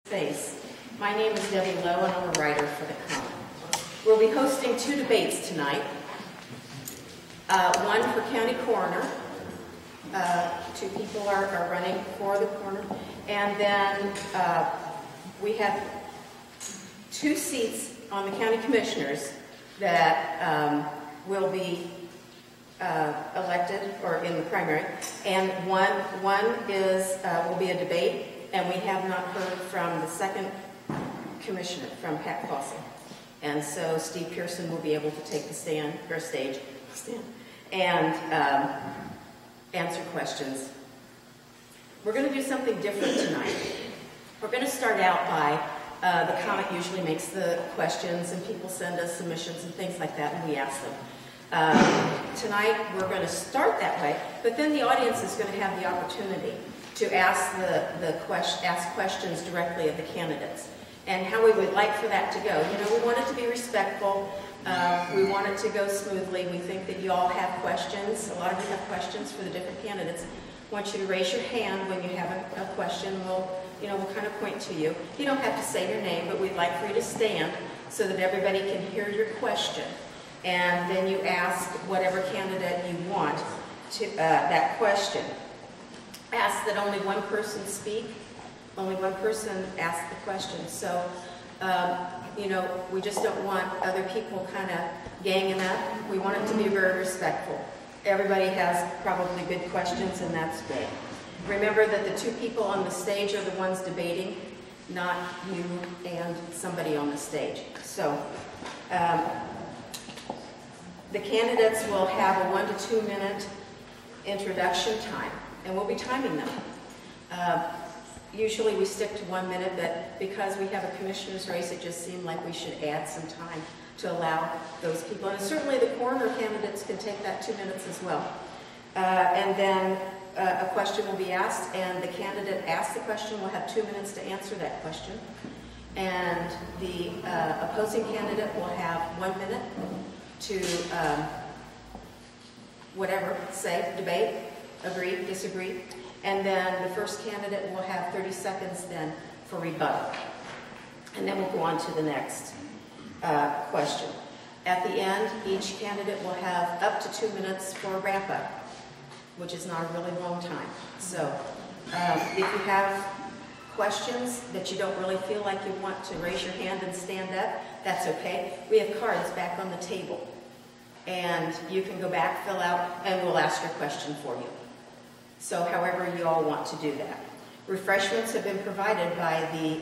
Space. My name is Debbie Lowe and I'm a writer for the County. We'll be hosting 2 debates tonight. One for County Coroner. 2 people are running for the coroner. And then we have 2 seats on the County Commissioners that will be elected or in the primary. And one is will be a debate. And we have not heard from the second commissioner, from Pat Fossey. And so Steve Pearson will be able to take the stage, and answer questions. We're going to do something different tonight. We're going to start out by, the comic usually makes the questions, and people send us submissions and things like that, and we ask them. Tonight, we're going to start that way, but then the audience is going to have the opportunity to ask ask questions directly of the candidates, and how we would like for that to go. You know, we want it to be respectful. We want it to go smoothly. We think that you all have questions. A lot of you have questions for the different candidates. I want you to raise your hand when you have a question. We'll kind of point to you. You don't have to say your name, but we'd like for you to stand so that everybody can hear your question. And then you ask whatever candidate you want to that question. Ask that only one person speak, only one person ask the question. So, we just don't want other people kind of ganging up. We want it to be very respectful. Everybody has probably good questions, and that's great. Remember that the 2 people on the stage are the ones debating, not you and somebody on the stage. So, the candidates will have a 1 to 2 minute introduction time. And we'll be timing them. Usually we stick to 1 minute, but because we have a commissioner's race, it just seemed like we should add some time to allow those people. And certainly the coroner candidates can take that 2 minutes as well. And then a question will be asked, and the candidate asked the question will have 2 minutes to answer that question. And the opposing candidate will have 1 minute to say, debate, agree, disagree, and then the first candidate will have 30 seconds then for rebuttal. And then we'll go on to the next question. At the end, each candidate will have up to 2 minutes for a wrap-up, which is not a really long time. So if you have questions that you don't really feel like you want to raise your hand and stand up, that's okay. We have cards back on the table. And you can go back, fill out, and we'll ask your question for you. So however you all want to do that. Refreshments have been provided by the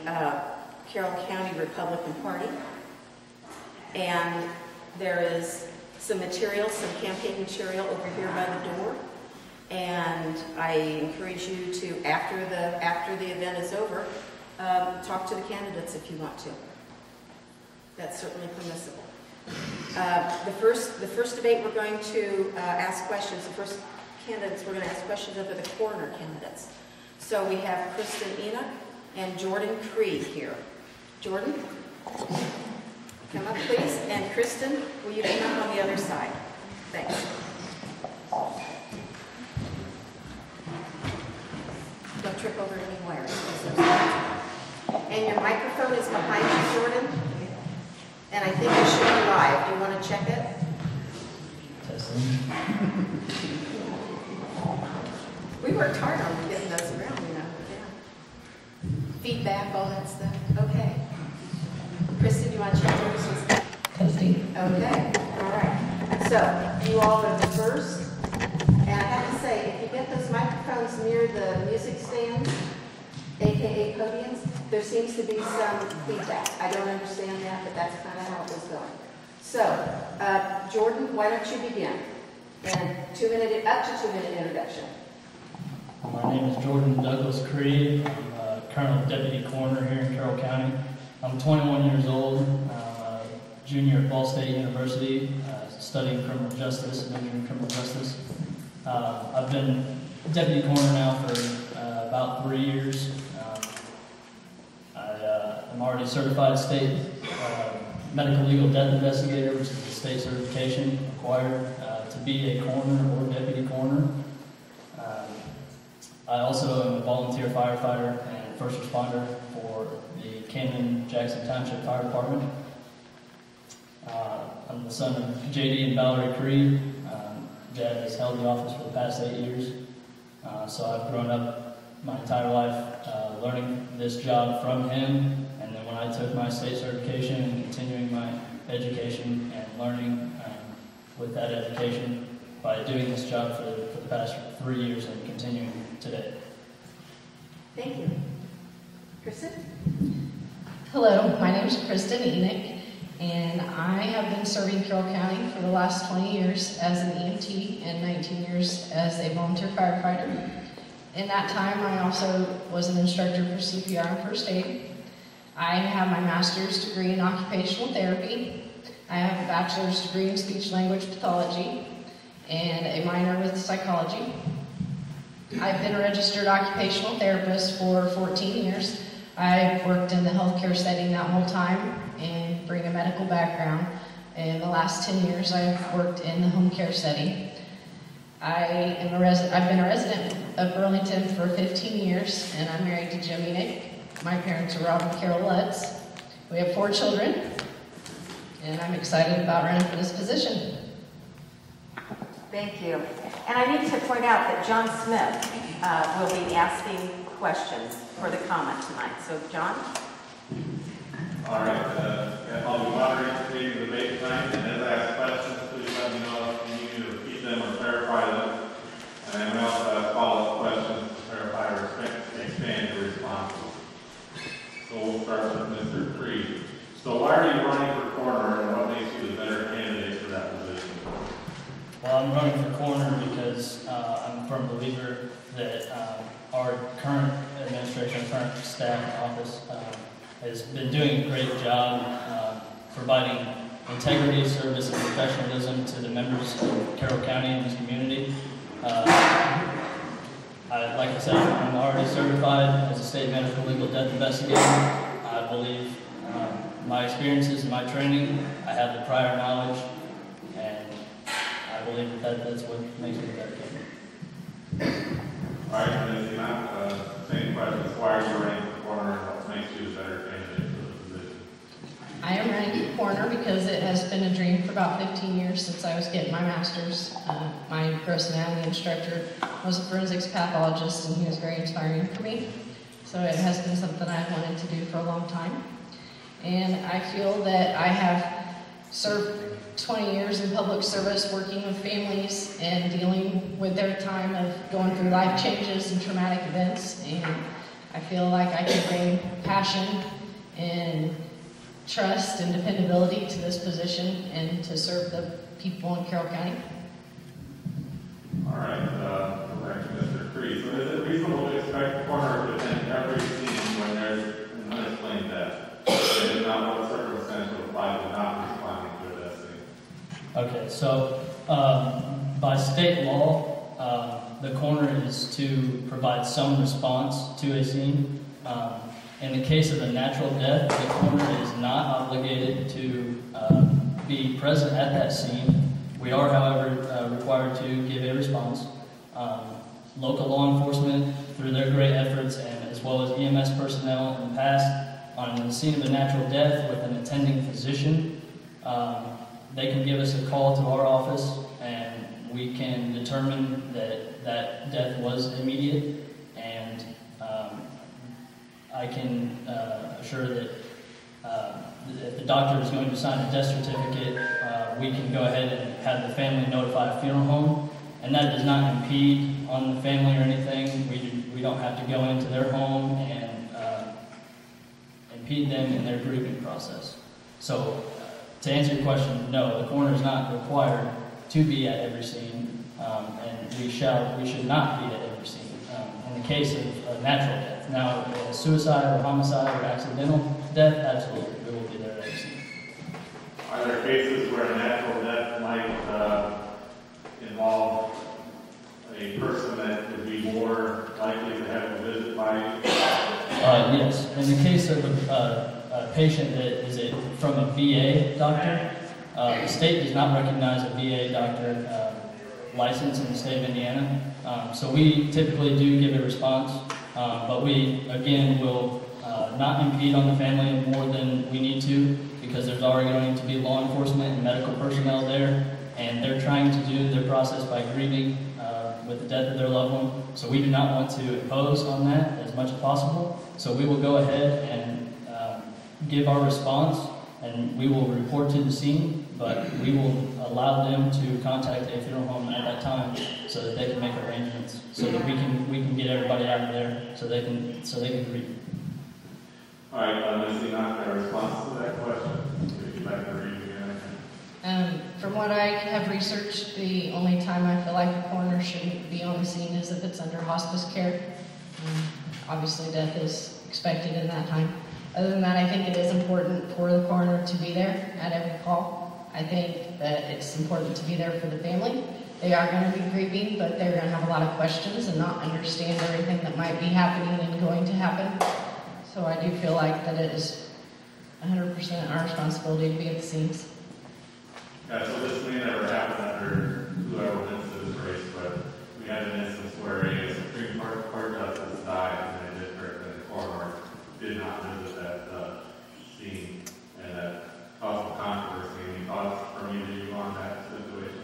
Carroll County Republican Party. And there is some material, some campaign material over here by the door. And I encourage you to, after the event is over, talk to the candidates if you want to. That's certainly permissible. The first debate we're going to ask questions. The first candidates we're going to ask questions of are the coroner candidates. So we have Kristen Enoch and Jordan Cree here. Jordan, come up please. And Kristen, will you come up on the other side? Thanks. Don't trip over any wires. And your microphone is behind you, Jordan. And I think it should be live. Do you want to check it? We worked hard on getting those around, Yeah. Feedback, all that stuff. Okay. Kristen, do you want to check yours? Testing. Okay. All right. So, you all are the first. And I have to say, if you get those microphones near the music stands, aka podiums, there seems to be some feedback. I don't understand that, but that's kind of how it was going. So, Jordan, why don't you begin? And up to 2 minute introduction. My name is Jordan Douglas Cree. I'm currently deputy coroner here in Carroll County. I'm 21 years old. I'm a junior at Ball State University, studying criminal justice, majoring in criminal justice. I've been deputy coroner now for about 3 years. I'm already certified as state medical legal death investigator, which is the state certification required to be a coroner or deputy coroner. I also am a volunteer firefighter and first responder for the Jackson Township Fire Department. I'm the son of JD and Valerie Creed. Dad has held the office for the past 8 years. So I've grown up my entire life learning this job from him, and then when I took my state certification and continuing my education and learning with that education by doing this job for the past 3 years and continuing today. Thank you. Kristen? Hello, my name is Kristen Enoch, and I have been serving Carroll County for the last 20 years as an EMT and 19 years as a volunteer firefighter. In that time, I also was an instructor for CPR and first aid. I have my master's degree in occupational therapy. I have a bachelor's degree in speech-language pathology and a minor with psychology. I've been a registered occupational therapist for 14 years. I've worked in the healthcare setting that whole time and bring a medical background. In the last 10 years, I've worked in the home care setting. I've been a resident of Burlington for 15 years, and I'm married to Jim Enoch. My parents are Rob and Carol Lutz. We have 4 children, and I'm excited about running for this position. Thank you. And I need to point out that John Smith will be asking questions for the comment tonight. So, John? All right. I'll be moderating the debate tonight, and as I ask questions, please let me know if you need to repeat them or clarify them. And I may also ask follow-up questions to clarify or expand your responses. So we'll start with Mr. Creed. So why are you running for coroner, and what makes you the better candidate for that position? Well, I'm running for coroner because I'm a firm believer that our current administration, current staff and office has been doing a great job providing integrity, service, and professionalism to the members of Carroll County and this community. Like I said, I'm already certified as a state medical legal death investigator. I believe my experiences and my training, I have the prior knowledge, and I believe that's what makes me a better candidate. All right, and if you're not, same questions. Why are you running for coroner, and what makes you the better candidate for the position? I am running for coroner because it has been a dream for about 15 years since I was getting my master's. My gross anatomy instructor was a forensics pathologist, and he was very inspiring for me. So it has been something I've wanted to do for a long time. And I feel that I have served 20 years in public service working with families and dealing with their time of going through life changes and traumatic events. And I feel like I can bring passion and trust and dependability to this position and to serve the people in Carroll County. All right, back to Mr. Creed. So is it reasonable to expect the coroner to attend every scene when there's an unexplained death? And if not, what circumstance would apply to not responding to a death scene? Okay, so by state law, the coroner is to provide some response to a scene. In the case of a natural death, the coroner is not obligated to be present at that scene. We are, however, required to give a response. Local law enforcement, through their great efforts, and as well as EMS personnel in the past, on the scene of a natural death with an attending physician, they can give us a call to our office, and we can determine that that death was immediate, and I can assure that if the doctor is going to sign a death certificate, we can go ahead and have the family notify a funeral home, and that does not impede on the family or anything. We don't have to go into their home and impede them in their grieving process. So, to answer your question, no, the coroner is not required to be at every scene, and we should not be at every scene. In the case of a natural death, now suicide or homicide or accidental death, absolutely, we will be there at every scene. Are there cases where a natural death might involve a person that would be more likely to have a visit by you? Yes. In the case of a patient that is from a VA doctor, the state does not recognize a VA doctor license in the state of Indiana. So we typically do give a response, but we, again, will not impede on the family more than we need to, because there's already going to be law enforcement and medical personnel there, and they're trying to do their process by grieving with the death of their loved one. So we do not want to impose on that as much as possible. So we will go ahead and give our response, and we will report to the scene, but we will allow them to contact a funeral home at that time so that they can make arrangements, so that we can get everybody out of there so they can grieve. All right, Ms. Enoch, a response to that question? Would you like to read again? From what I have researched, the only time I feel like a coroner shouldn't be on the scene is if it's under hospice care. Obviously, death is expected in that time. Other than that, I think it is important for the coroner to be there at every call. I think that it's important to be there for the family. They are going to be grieving, but they're going to have a lot of questions and not understand everything that might be happening and going to happen. So I do feel like that it is 100% our responsibility to be at the scenes. Yeah, so this may never happen under whoever wins this race, but we had an instance where a Supreme Court justice died in a district and the coroner did not visit that scene, and that caused some controversy. Any thoughts from either of you on that situation?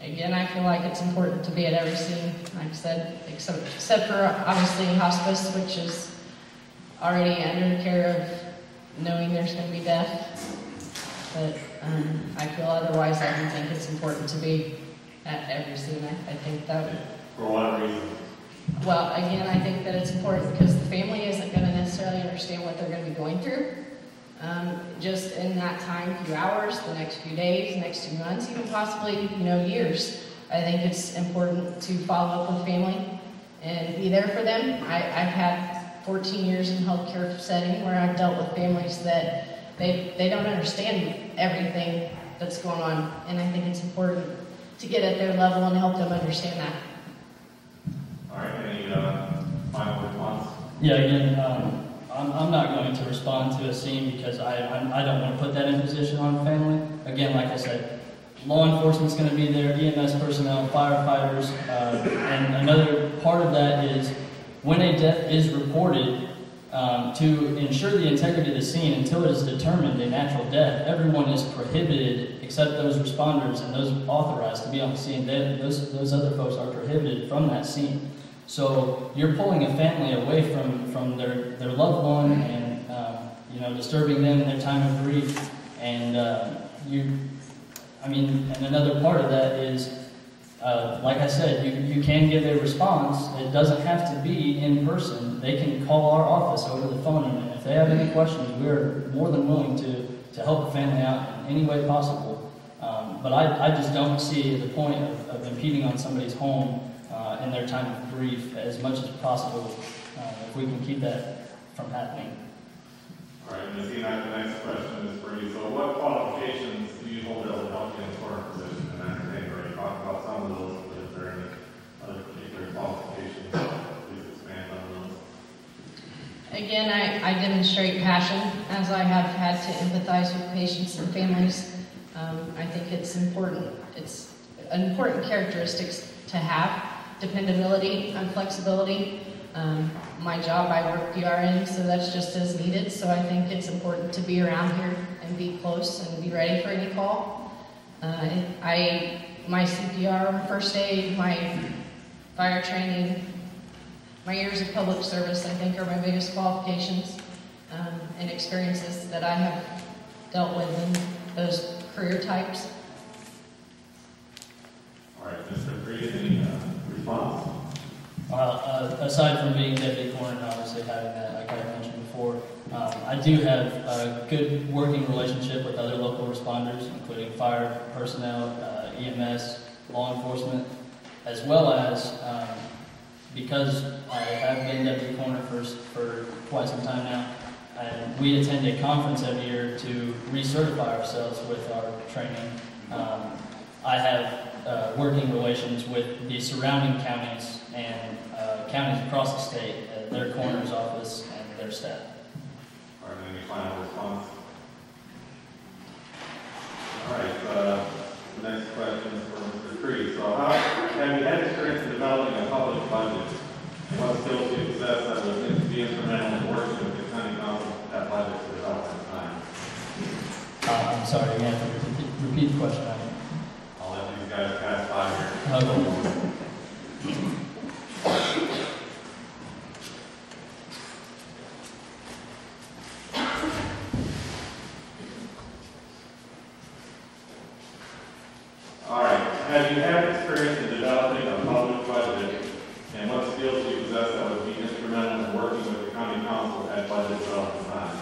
Again, I feel like it's important to be at every scene, like I said, except for obviously hospice, which is already under the care of knowing there's going to be death. But I feel otherwise, I do think it's important to be at every scene. I think that would... For what reason? Well, again, I think that it's important because the family isn't going to necessarily understand what they're going to be going through. Just in that time, few hours, the next few days, next 2 months, even possibly, years. I think it's important to follow up with family and be there for them. I've had 14 years in healthcare setting where I've dealt with families that they don't understand everything that's going on, and I think it's important to get at their level and help them understand that. All right, any final response? Yeah, again, I'm not going to respond to a scene because I don't want to put that imposition on the family. Again, like I said, law enforcement's going to be there, EMS personnel, firefighters, and another part of that is when a death is reported, to ensure the integrity of the scene until it is determined a natural death, everyone is prohibited except those responders and those authorized to be on the scene. Those other folks are prohibited from that scene. So you're pulling a family away from their loved one and disturbing them in their time of grief. And and another part of that is, like I said, you can give a response. It doesn't have to be in person. They can call our office over the phone, and if they have any questions, we're more than willing to help the family out in any way possible. But I just don't see the point of impeding on somebody's home in their time of grief as much as possible if we can keep that from happening. All right, Ms. Enoch, the next question is for you. So what qualifications do you hold that will help you in the coroner position? And I think we already talked about some of those, but is there any other particular qualifications? Please expand on those. Again, I demonstrate passion as I have had to empathize with patients and families. I think it's important. It's an important characteristic to have. Dependability and flexibility. My job, I work PRN, so that's just as needed. So I think it's important to be around here and be close and be ready for any call. My CPR, first aid, my fire training, my years of public service, I think, are my biggest qualifications and experiences that I have dealt with in those career types. All right, Mr. Creed, any response? Aside from being deputy coroner and obviously having that, like I mentioned before, I do have a good working relationship with other local responders, including fire personnel, EMS, law enforcement, as well as because I have been deputy coroner for quite some time now, and we attend a conference every year to recertify ourselves with our training. I have working relations with the surrounding counties and counties across the state, their coroner's office and their staff. All right, any final response? All right, the next question is for Mr. Creed. So have you had experience in developing a public budget? What skills do you possess that would be instrumental in sorry, you have to repeat the question. I'll let these guys pass by here. Okay. All right. Have you had experience in developing a public budget, and what skills do you possess that would be instrumental in working with the county council at budget development time?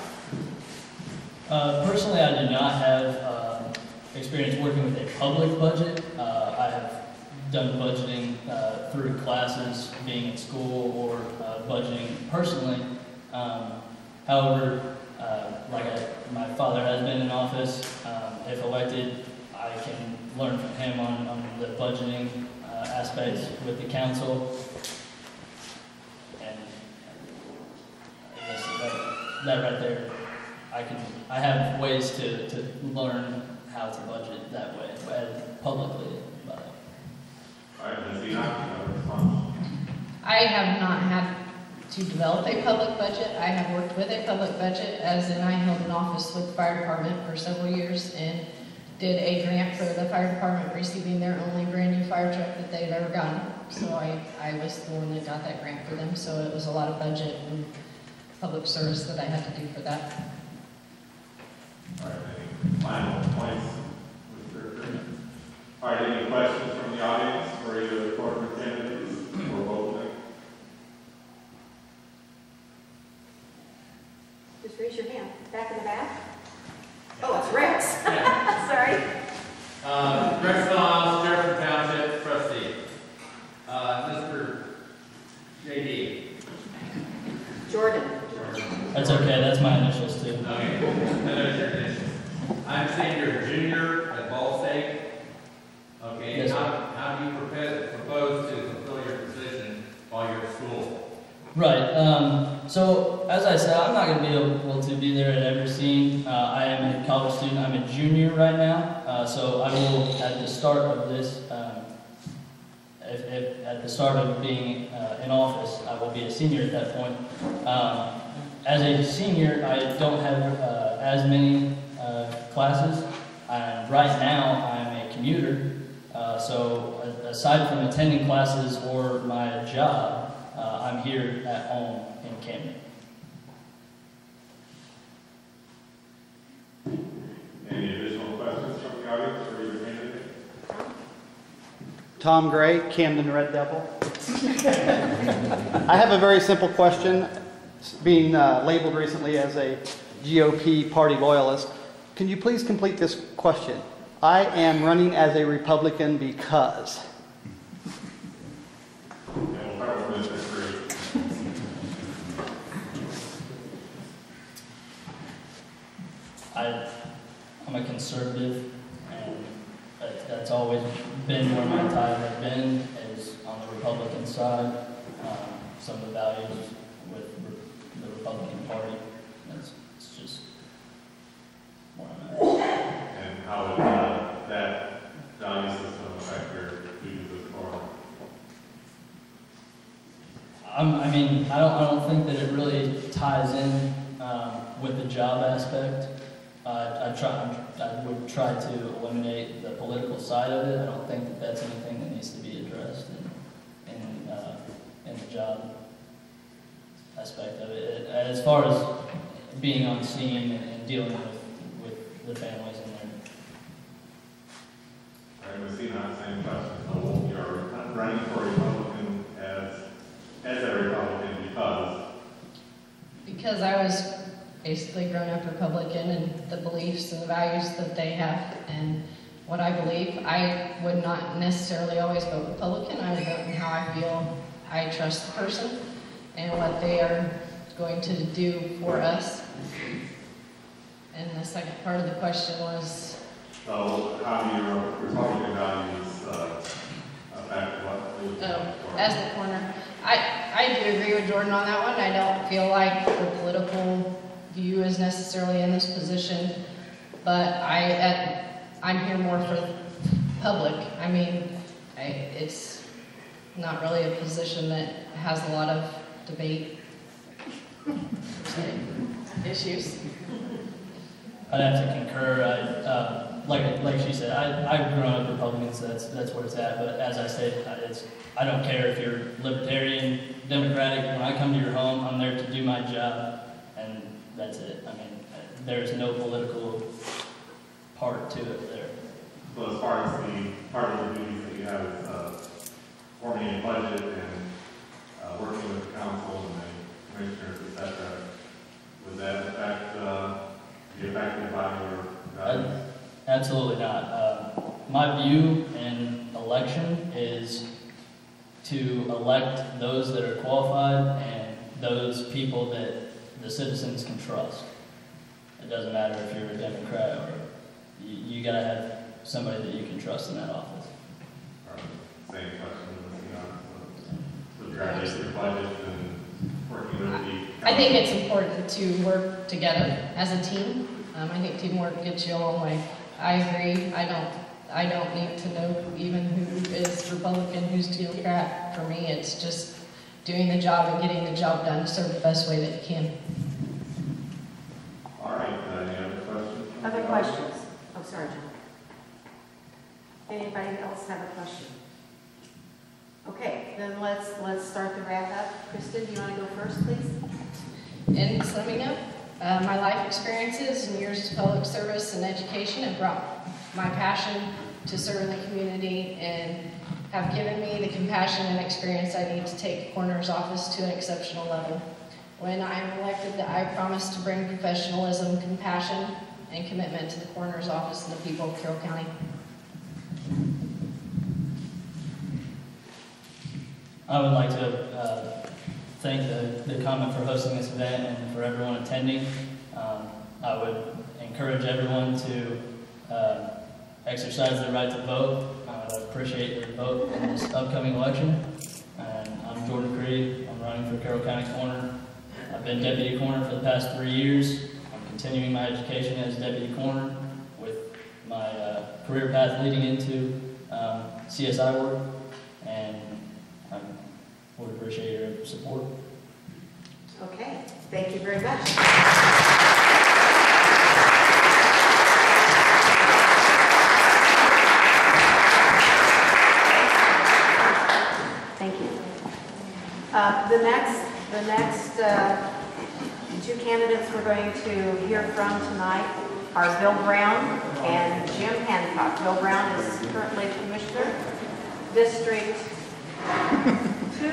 Personally, I do not have experience working with a public budget. I have done budgeting through classes, being in school, or budgeting personally. However, my father has been in office. If elected, I can learn from him on the budgeting aspects with the council. And I guess that right there, I have ways to learn how to budget that way, publicly. But. All right, Ms. Enoch, you have a response? I have not had to develop a public budget. I have worked with a public budget, as in I held an office with the fire department for several years and did a grant for the fire department, receiving their only brand new fire truck that they'd ever gotten. So I was the one that got that grant for them. So it was a lot of budget and public service that I had to do for that. All right, any final points, Mr. Green? All right, any questions from the audience for either the corporate candidates or voting? Just raise your hand. Back in the back. Oh, it's Rex. Sorry. Rex Miles, Jefferson Township trustee. Mr. J.D. Jordan. That's okay, that's my initials too. Okay, that is your initials. I'm saying you're a junior at Ball State. Okay, Yes, how do you propose to fulfill your position while you're at school? Right. So, as I said, I'm not going to be able to be there at every scene. I am a college student. I'm a junior right now. So, I will, at the start of this, at the start of being in office, I will be a senior at that point. As a senior, I don't have as many classes. Right now, I'm a commuter. So, aside from attending classes or my job, I'm here at home in Camden. Any additional questions from the audience for either candidate? Tom Gray, Camden Red Devil. I have a very simple question. Being labeled recently as a GOP party loyalist, can you please complete this question? I am running as a Republican because. And we'll start with Mr. Green. I'm a conservative, and that's always been where my tie has been, is on the Republican side. Some of the values with the Republican Party, it's just where I'm at. And how would that value system affect your duties as coroner? I don't think that it really ties in with the job aspect. I would try to eliminate the political side of it. I don't think that that's anything that needs to be addressed in the job aspect of it. As far as being on scene and dealing with the families in there. All right, Ms. Enoch, same question. So you're running for Republican as a Republican Because I was basically grown up Republican, and the beliefs and the values that they have and what I believe, I would not necessarily always vote Republican. I would vote in how I feel I trust the person and what they are going to do for us. And the second part of the question was? So how do your Republican values affect what? As the coroner, I do agree with Jordan on that one. I don't feel like the political view is necessarily in this position, but I'm here more for the public. I mean, it's not really a position that has a lot of debate issues. I'd have to concur. Like she said, I've grown up Republican, so that's what it's at. But as I said, I don't care if you're Libertarian, Democratic. When I come to your home, I'm there to do my job, and that's it. I mean, there's no political part to it there. So as far as the part of the duties that you have is forming a budget and working with the council and the commissioners, etc., would that be affected by your values? Absolutely not. My view in election is to elect those that are qualified and those people that the citizens can trust. It doesn't matter if you're a Democrat or you gotta have somebody that you can trust in that office. Same question, so drafting the budget and working with the. I think it's important to work together as a team. I think teamwork gets you a long way. I agree. I don't need to know even who is Republican, who's Democrat. For me, it's just doing the job and getting the job done to serve the best way that you can. All right. Any other questions? Other questions? Oh, sorry, John. Anybody else have a question? Okay, then let's start the wrap up. Kristen, do you want to go first, please? And summing up, my life experiences and years of public service and education have brought my passion to serve the community and have given me the compassion and experience I need to take the coroner's office to an exceptional level. When I am elected, I promise to bring professionalism, compassion, and commitment to the coroner's office and the people of Carroll County. I would like to thank the Common for hosting this event and for everyone attending. I would encourage everyone to exercise their right to vote. I appreciate their vote in this upcoming election. And I'm Jordan Creed. I'm running for Carroll County Coroner. I've been Deputy Coroner for the past 3 years. I'm continuing my education as Deputy Coroner with my career path leading into CSI work. And I would appreciate your support. Okay, thank you very much. Thank you. The next two candidates we're going to hear from tonight are Bill Brown and Jim Hancock. Bill Brown is currently Commissioner, District 2?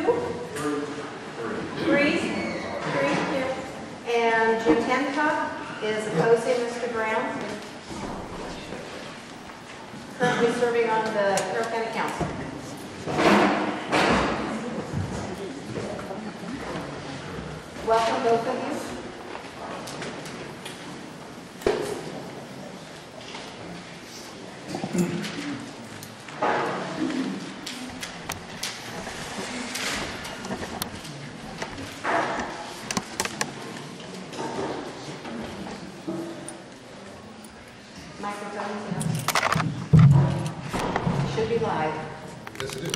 3, here. And Jim Hancock is opposing Mr. Brown, currently serving on the Carroll County Council. Welcome, both of you. Should be live. Yes, it is.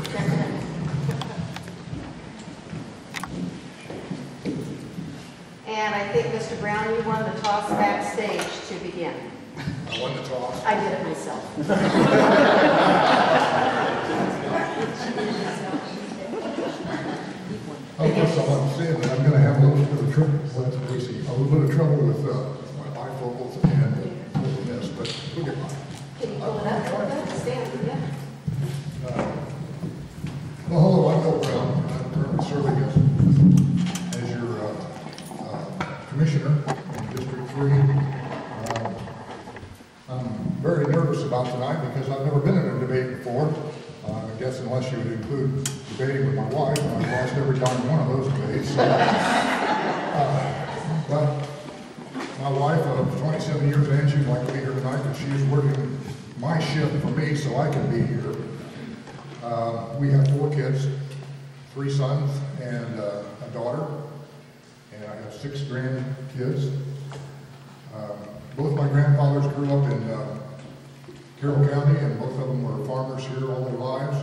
And I think, Mr. Brown, you won the toss backstage to begin. I won the toss. I did it myself. First of all, I'm saying that I'm going to have a little bit of trouble. A little bit of trouble with my bifocals and with this, but we'll get by. Can you pull it up a little bit? Stand, yeah. Well, hello, I'm Bill Brown. I'm currently serving as your commissioner in District 3. I'm very nervous about tonight because I've never been in a debate before. I guess unless you would include debating with my wife, and I've lost every darn one of those debates. But my wife of 27 years, Angie, would like to be here tonight, but she is working my shift for me so I can be here. We have 4 kids, 3 sons and a daughter, and I have 6 grandkids. Both my grandfathers grew up in Carroll County, and both of them were farmers here all their lives.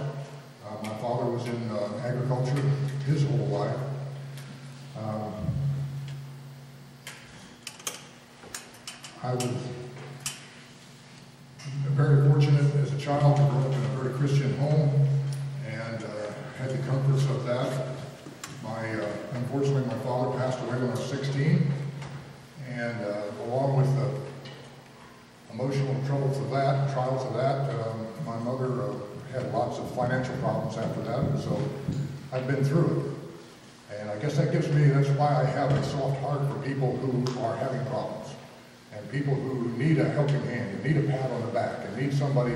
My father was in agriculture his whole life. I was a child to grow up in a very Christian home and had the comforts of that. Unfortunately, my father passed away when I was 16, and along with the emotional trials of that, my mother had lots of financial problems after that, and so I've been through it. And I guess that's why I have a soft heart for people who are having problems, and people who need a helping hand, and need a pat on the back, and need somebody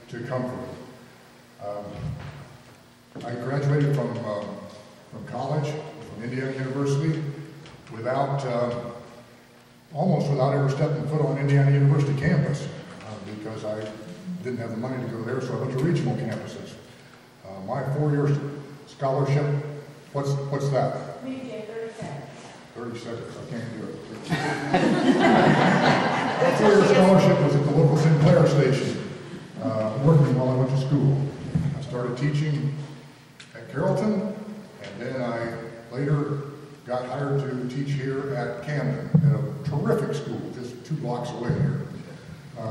to comfort them. I graduated from college, from Indiana University, almost without ever stepping foot on Indiana University campus, because I didn't have the money to go there, so I went to regional campuses. My 4-year scholarship, what's that? We get 30 seconds. 30 seconds, I can't do it. My 4-year scholarship was at the local Sinclair station, working while I went to school. I started teaching at Carrollton, and then I later got hired to teach here at Camden, at a terrific school, just 2 blocks away here.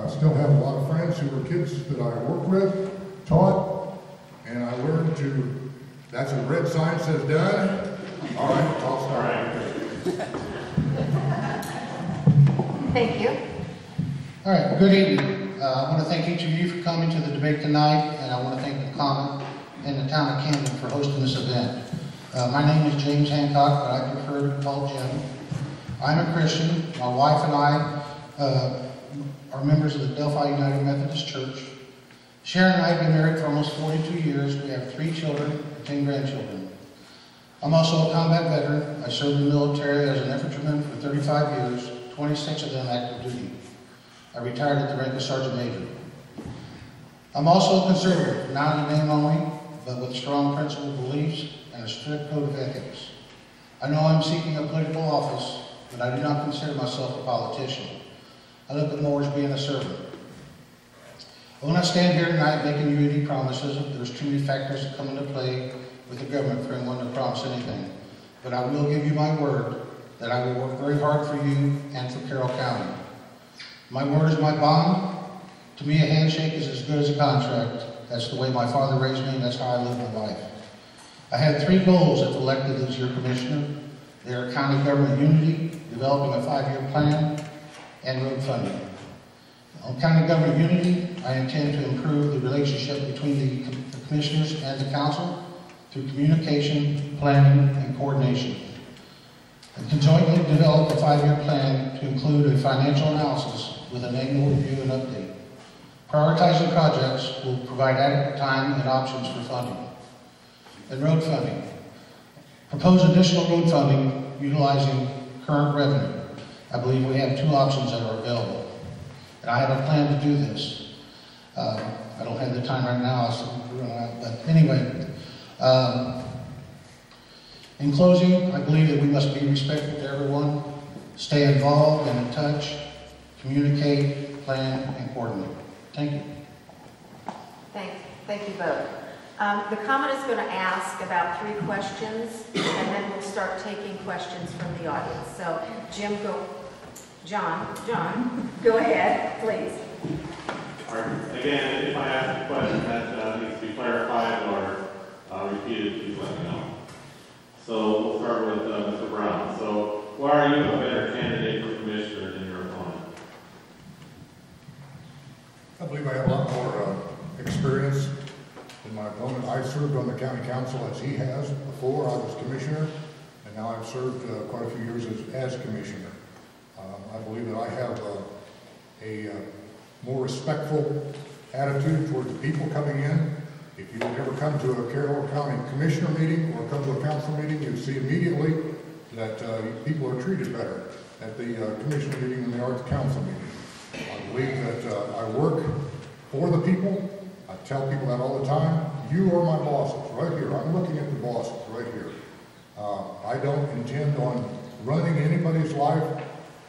Still have a lot of friends who were kids that I worked with, taught, and I learned to, that's a red sign says done. All right, I'll start. Thank you. All right, good evening. I want to thank each of you for coming to the debate tonight, and I want to thank the Common and the town of Camden for hosting this event. My name is James Hancock, but I prefer to be called Jim. I'm a Christian. My wife and I are members of the Delphi United Methodist Church. Sharon and I have been married for almost 42 years. We have 3 children and 10 grandchildren. I'm also a combat veteran. I served in the military as an infantryman for 35 years, 26 of them active duty. I retired at the rank of Sergeant Major. I'm also a conservative, not in name only, but with strong principled beliefs and a strict code of ethics. I know I'm seeking a political office, but I do not consider myself a politician. I look at more as being a servant. I will not stand here tonight making you any promises. There's too many factors that come into play with the government for anyone to promise anything. But I will give you my word that I will work very hard for you and for Carroll County. My word is my bond. To me, a handshake is as good as a contract. That's the way my father raised me, and that's how I live my life. I had 3 goals if elected as your commissioner. They are county government unity, developing a 5-year plan, and road funding. On county government unity, I intend to improve the relationship between the commissioners and the council through communication, planning, and coordination. And conjointly develop a 5-year plan to include a financial analysis with an annual review and update. Prioritizing projects will provide adequate time and options for funding. And road funding. Propose additional road funding utilizing current revenue. I believe we have 2 options that are available. And I have a plan to do this. I don't have the time right now, but anyway. In closing, I believe that we must be respectful to everyone, stay involved and in touch, communicate, plan, and coordinate. Thank you. Thank you both. The Common is going to ask about 3 questions, and then we'll start taking questions from the audience. So, John, go ahead, please. Again, if I ask a question that needs to be clarified or repeated, please let me know. So we'll start with Mr. Brown. So why are you a better candidate for commissioner than your opponent? I believe I have a lot more experience than my opponent. I served on the county council as he has before. I was commissioner, and now I've served quite a few years as commissioner. I believe that I have a more respectful attitude toward the people coming in. If you would ever come to a Carroll County Commissioner meeting or come to a council meeting, you'd see immediately that people are treated better at the Commissioner meeting than they are at the council meeting. I believe that I work for the people. I tell people that all the time. You are my bosses right here. I'm looking at the bosses right here. I don't intend on running anybody's life.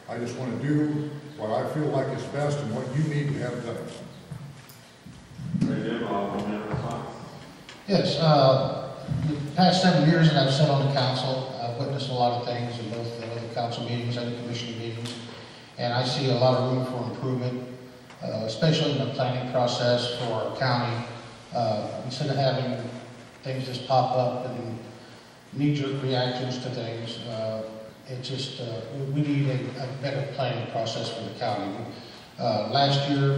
I just want to do what I feel like is best and what you need to have done. Yes, the past 7 years that I've sat on the council, I've witnessed a lot of things in both the council meetings and the commission meetings, and I see a lot of room for improvement. especially in the planning process for our county. Instead of having things just pop up and knee-jerk reactions to things, we need a better planning process for the county. Last year,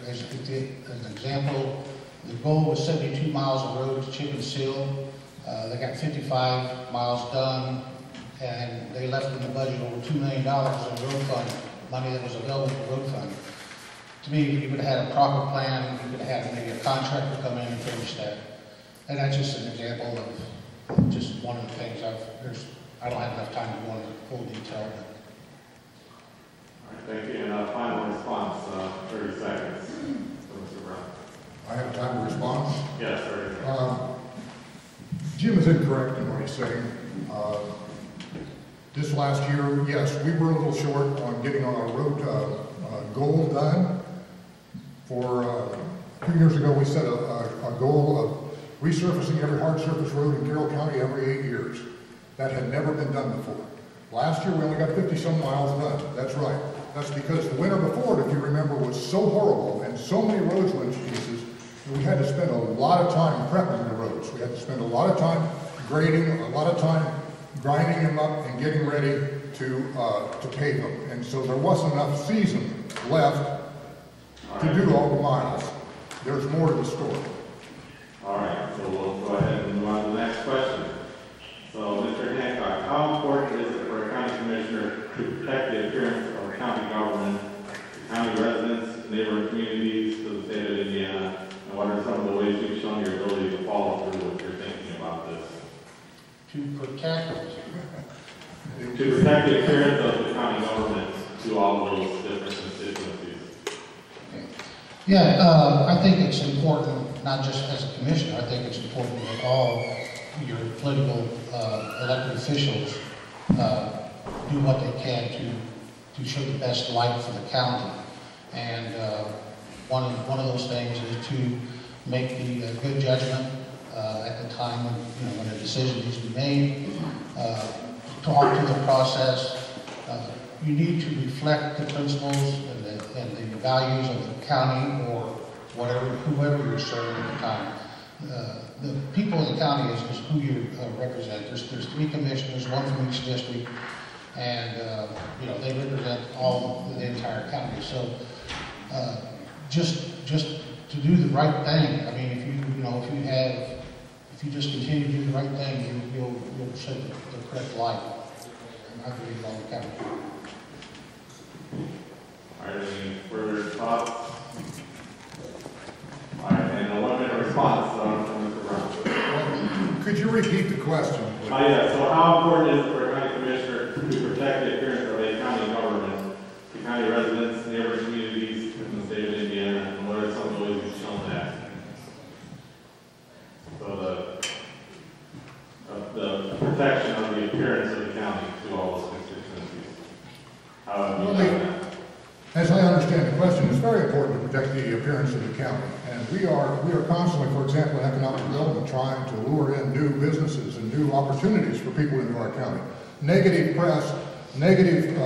as an example, the goal was 72 miles of road to chip and seal. They got 55 miles done, and they left in the budget over $2 million in road fund, money that was available for road fund. To me, if you would have had a proper plan, you could have had maybe a contractor come in and finish that. And that's just an example of just one of the things I don't have enough time to go into full detail. All right, thank you. And a final response, 30 seconds. So, Mr. Brown. I have time to respond. Yes, 30 seconds. Jim is incorrect in what he's saying. This last year, yes, we were a little short on getting our road goal done. For 2 years ago, we set a goal of resurfacing every hard surface road in Carroll County every 8 years. That had never been done before. Last year, we only got 50-some miles done. That's right. That's because the winter before it, if you remember, was so horrible and so many roads went to pieces that we had to spend a lot of time prepping the roads. We had to spend a lot of time grading, a lot of time grinding them up and getting ready to pave them. And so there wasn't enough season left to do all the miles. There's more to the story. All right, so we'll go ahead and move on to the next question. So, Mr. Hancock, how important is it for a county commissioner to protect the appearance of our county government, the county residents, neighboring communities to the state of Indiana, and what are some of the ways you've shown your ability to follow through with your thinking about this? To protect the appearance of the county government to all of those different constituencies. Yeah, I think it's important, not just as a commissioner, I think it's important that all your political elected officials do what they can to show the best light for the county. And one of those things is to make the good judgment at the time when a decision needs to be made, talk to the process. You need to reflect the principles and the values of the county or whoever you're serving at the time. The people of the county is who you represent. There's 3 commissioners, 1 from each district, and they represent the entire county. So just to do the right thing. I mean, if you just continue to do the right thing, you'll shed the correct light. I believe on the county. All right, any further thoughts? All right, and a 1-minute response from Mr. Brown. Could you repeat the question, please? Yeah, so how important is it for a county commissioner to protect the appearance of a county government, the county residents, neighboring communities in the state of Indiana, and what are some of the ways you've shown that? So the protection of the appearance of the county to all those constituencies. How have you done that? As I understand the question, it's very important to protect the appearance of the county. And we are constantly, for example, in economic development, trying to lure in new businesses and new opportunities for people into our county. Negative press, negative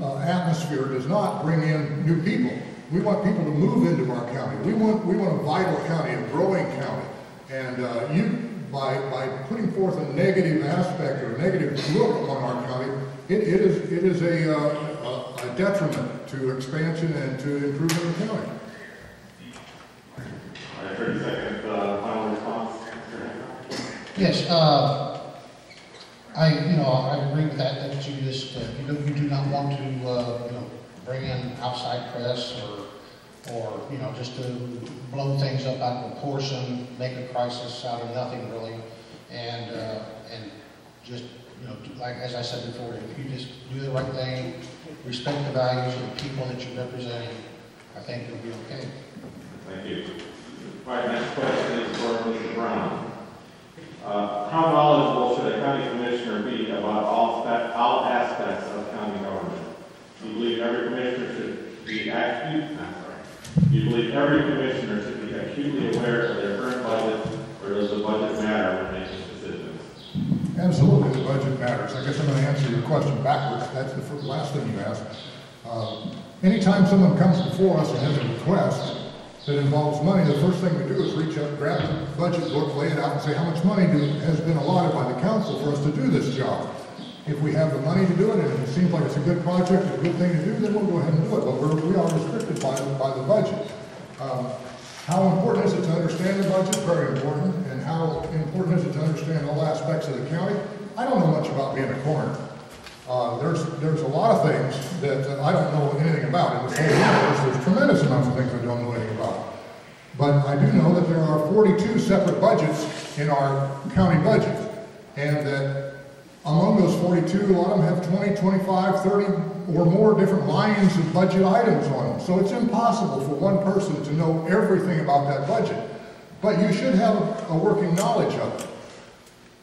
atmosphere does not bring in new people. We want people to move into our county. We want a vital county, a growing county. And by putting forth a negative aspect or a negative look on our county, it is a detriment to expansion and to improving the county. All right, 30-second final response. Yes, I agree with that you just you do not want to bring in outside press or just to blow things up out of proportion, make a crisis out of nothing really, and just like as I said before, if you just do the right thing, respect the values of the people that you're representing, I think it'll be okay. Thank you. All right, next question is for Mr. Brown. How knowledgeable should a county commissioner be about all aspects of county government? Do you believe every commissioner should be acutely aware of their current budget, or does the budget matter when making decisions? Absolutely, the budget matters. I guess I'm going to answer your question backwards. That's the last thing you asked. Anytime someone comes before us and has a request that involves money, the first thing we do is reach up, grab the budget book, lay it out, and say how much money has been allotted by the council for us to do this job. If we have the money to do it, and if it seems like it's a good project, a good thing to do, then we'll go ahead and do it. But we are restricted by the budget. How important is it to understand the budget? Very important. And how important is it to understand all aspects of the county? I don't know much about being a coroner. There's a lot of things that I don't know anything about. In this whole universe, there's tremendous amounts of things I don't know anything about. But I do know that there are 42 separate budgets in our county budget. And that among those 42, a lot of them have 20, 25, 30 or more different lines of budget items on them. So it's impossible for one person to know everything about that budget. But you should have a working knowledge of it.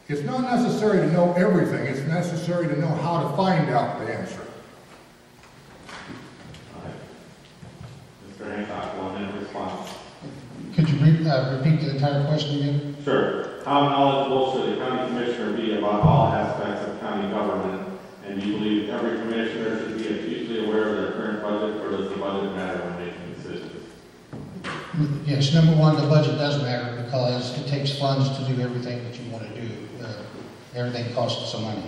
It's not necessary to know everything. It's necessary to know how to find out the answer. All right. Mr. Hancock, 1 minute response. Could you repeat the entire question again? Sure. How knowledgeable should a county commissioner be about all aspects of county government? And do you believe every commissioner should be acutely aware of their current budget, or does the budget matter when making decisions? Yes, number one, the budget does matter because it takes funds to do everything that you want to do. Everything costs some money.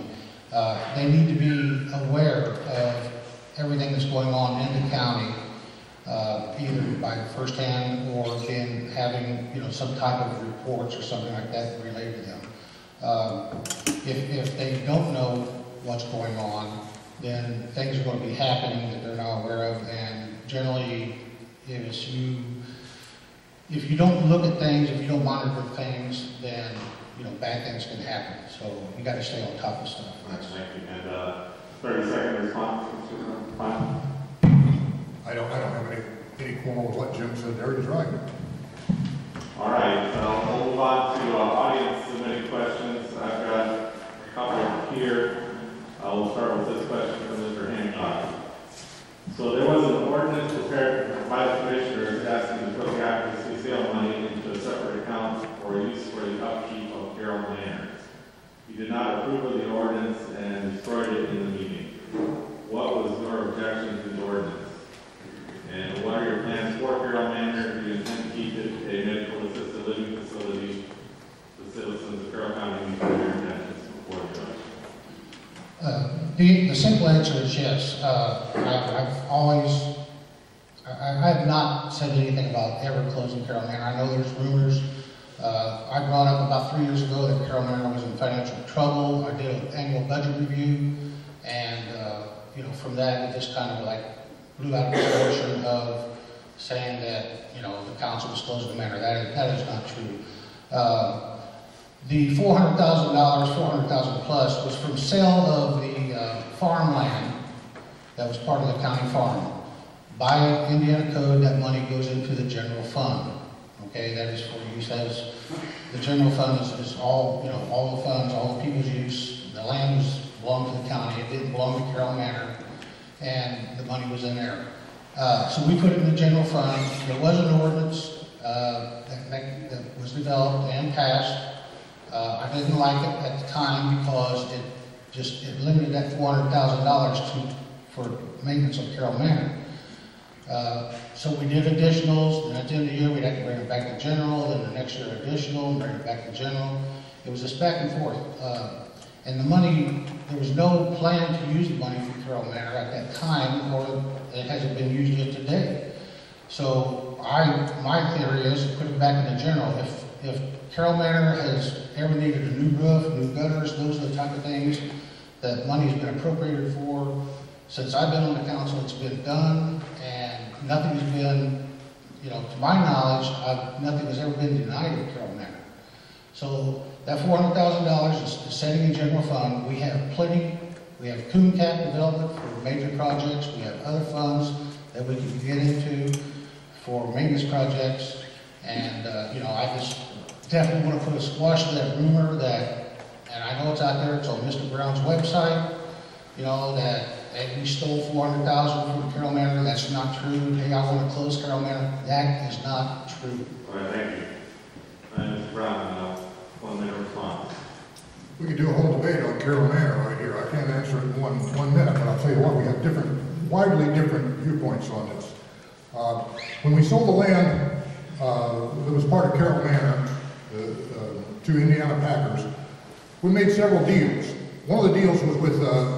They need to be aware of everything that's going on in the county, either by firsthand or then having, some type of reports or something like that relayed to them. If they don't know what's going on, then things are going to be happening that they're not aware of, and generally, if you don't look at things, if you don't monitor things, then bad things can happen. So you got to stay on top of stuff. Thank you. And 30-second response, Mr. Fine. I don't have any quarrel with what Jim said there. He's right. All right, so we'll move on to audience submitted questions. I've got a couple here. We'll start with this question from Mr. Hancock. So there was an ordinance prepared by the commissioners asking to put the occupancy sale money into a separate account for use for the upkeep of Carroll Manor. You did not approve of the ordinance and destroyed it in the meeting. What was your objection to the ordinance? And what are your plans for Carroll Manor? Do you intend to keep it a medical assisted living facility? The citizens of Carroll County need to know your intentions before the judge. The simple answer is yes. I have not said anything about ever closing Carroll Manor. I know there's rumors. I brought up about 3 years ago that Carroll Manor was in financial trouble. I did an annual budget review, and from that it just kind of like blew out the proportion of saying that the council was closing the manor. That is not true. The $400,000, $400,000 plus, was from sale of the farmland that was part of the county farm. By Indiana code, that money goes into the general fund. Okay, that is for use as the general fund is all all the funds, all the people's use. The land belonged to the county. It didn't belong to Carroll Manor, and the money was in there. So we put it in the general fund. There was an ordinance that was developed and passed. I didn't like it at the time because it limited that $400,000 for maintenance of Carroll Manor. So we did additionals, and at the end of the year we'd have to bring it back to general, then the next year additional, bring it back to general. It was just back and forth. And the money, there was no plan to use the money for Carroll Manor at that time, or it hasn't been used yet today. So my theory is to put it back in the general. If Carroll Manor has ever needed a new roof, new gutters, those are the type of things that money has been appropriated for. Since I've been on the council, it's been done, and nothing has been, to my knowledge, nothing has ever been denied at Carroll Manor. So that $400,000 is setting in general fund. We have plenty. We have coon cap development for major projects. We have other funds that we can get into for maintenance projects. And, I just definitely want to put a squash to that rumor that, and I know it's out there, it's on Mr. Brown's website, that we stole $400,000 from Carroll Manor. That's not true. Hey, I want to close Carroll Manor. That is not true. All right, thank you. Mr. Brown, 1 minute response. We could do a whole debate on Carroll Manor right here. I can't answer it in one minute, but I'll tell you what, we have different widely different viewpoints on this. When we sold the land that was part of Carroll Manor to Indiana Packers, we made several deals. One of the deals was with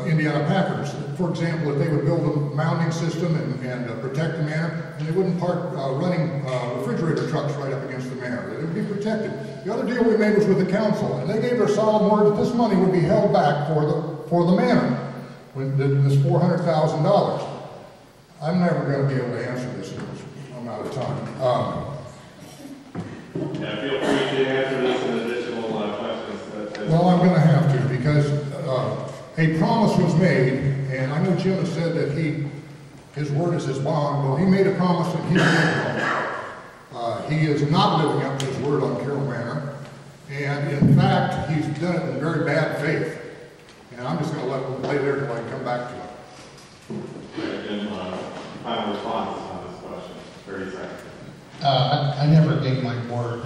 Indiana Packers. For example, if they would build a mounting system and protect the manor, and they wouldn't park running refrigerator trucks right up against the manor. They would be protected. The other deal we made was with the council, and they gave their solemn word that this money would be held back for the manor. This $400,000. I'm never going to be able to answer this because I'm out of time. Yeah, feel free to answer this in additional questions. Well, I'm going to have to because a promise was made, and I know Jim has said that his word is his bond. Well, he made a promise and he did. He is not living up to his word on Carroll Manor, and in fact, he's done it in very bad faith. And I'm just going to let him lay there until I come back to it. Jim, final response on this question. 30 seconds. I never gave my word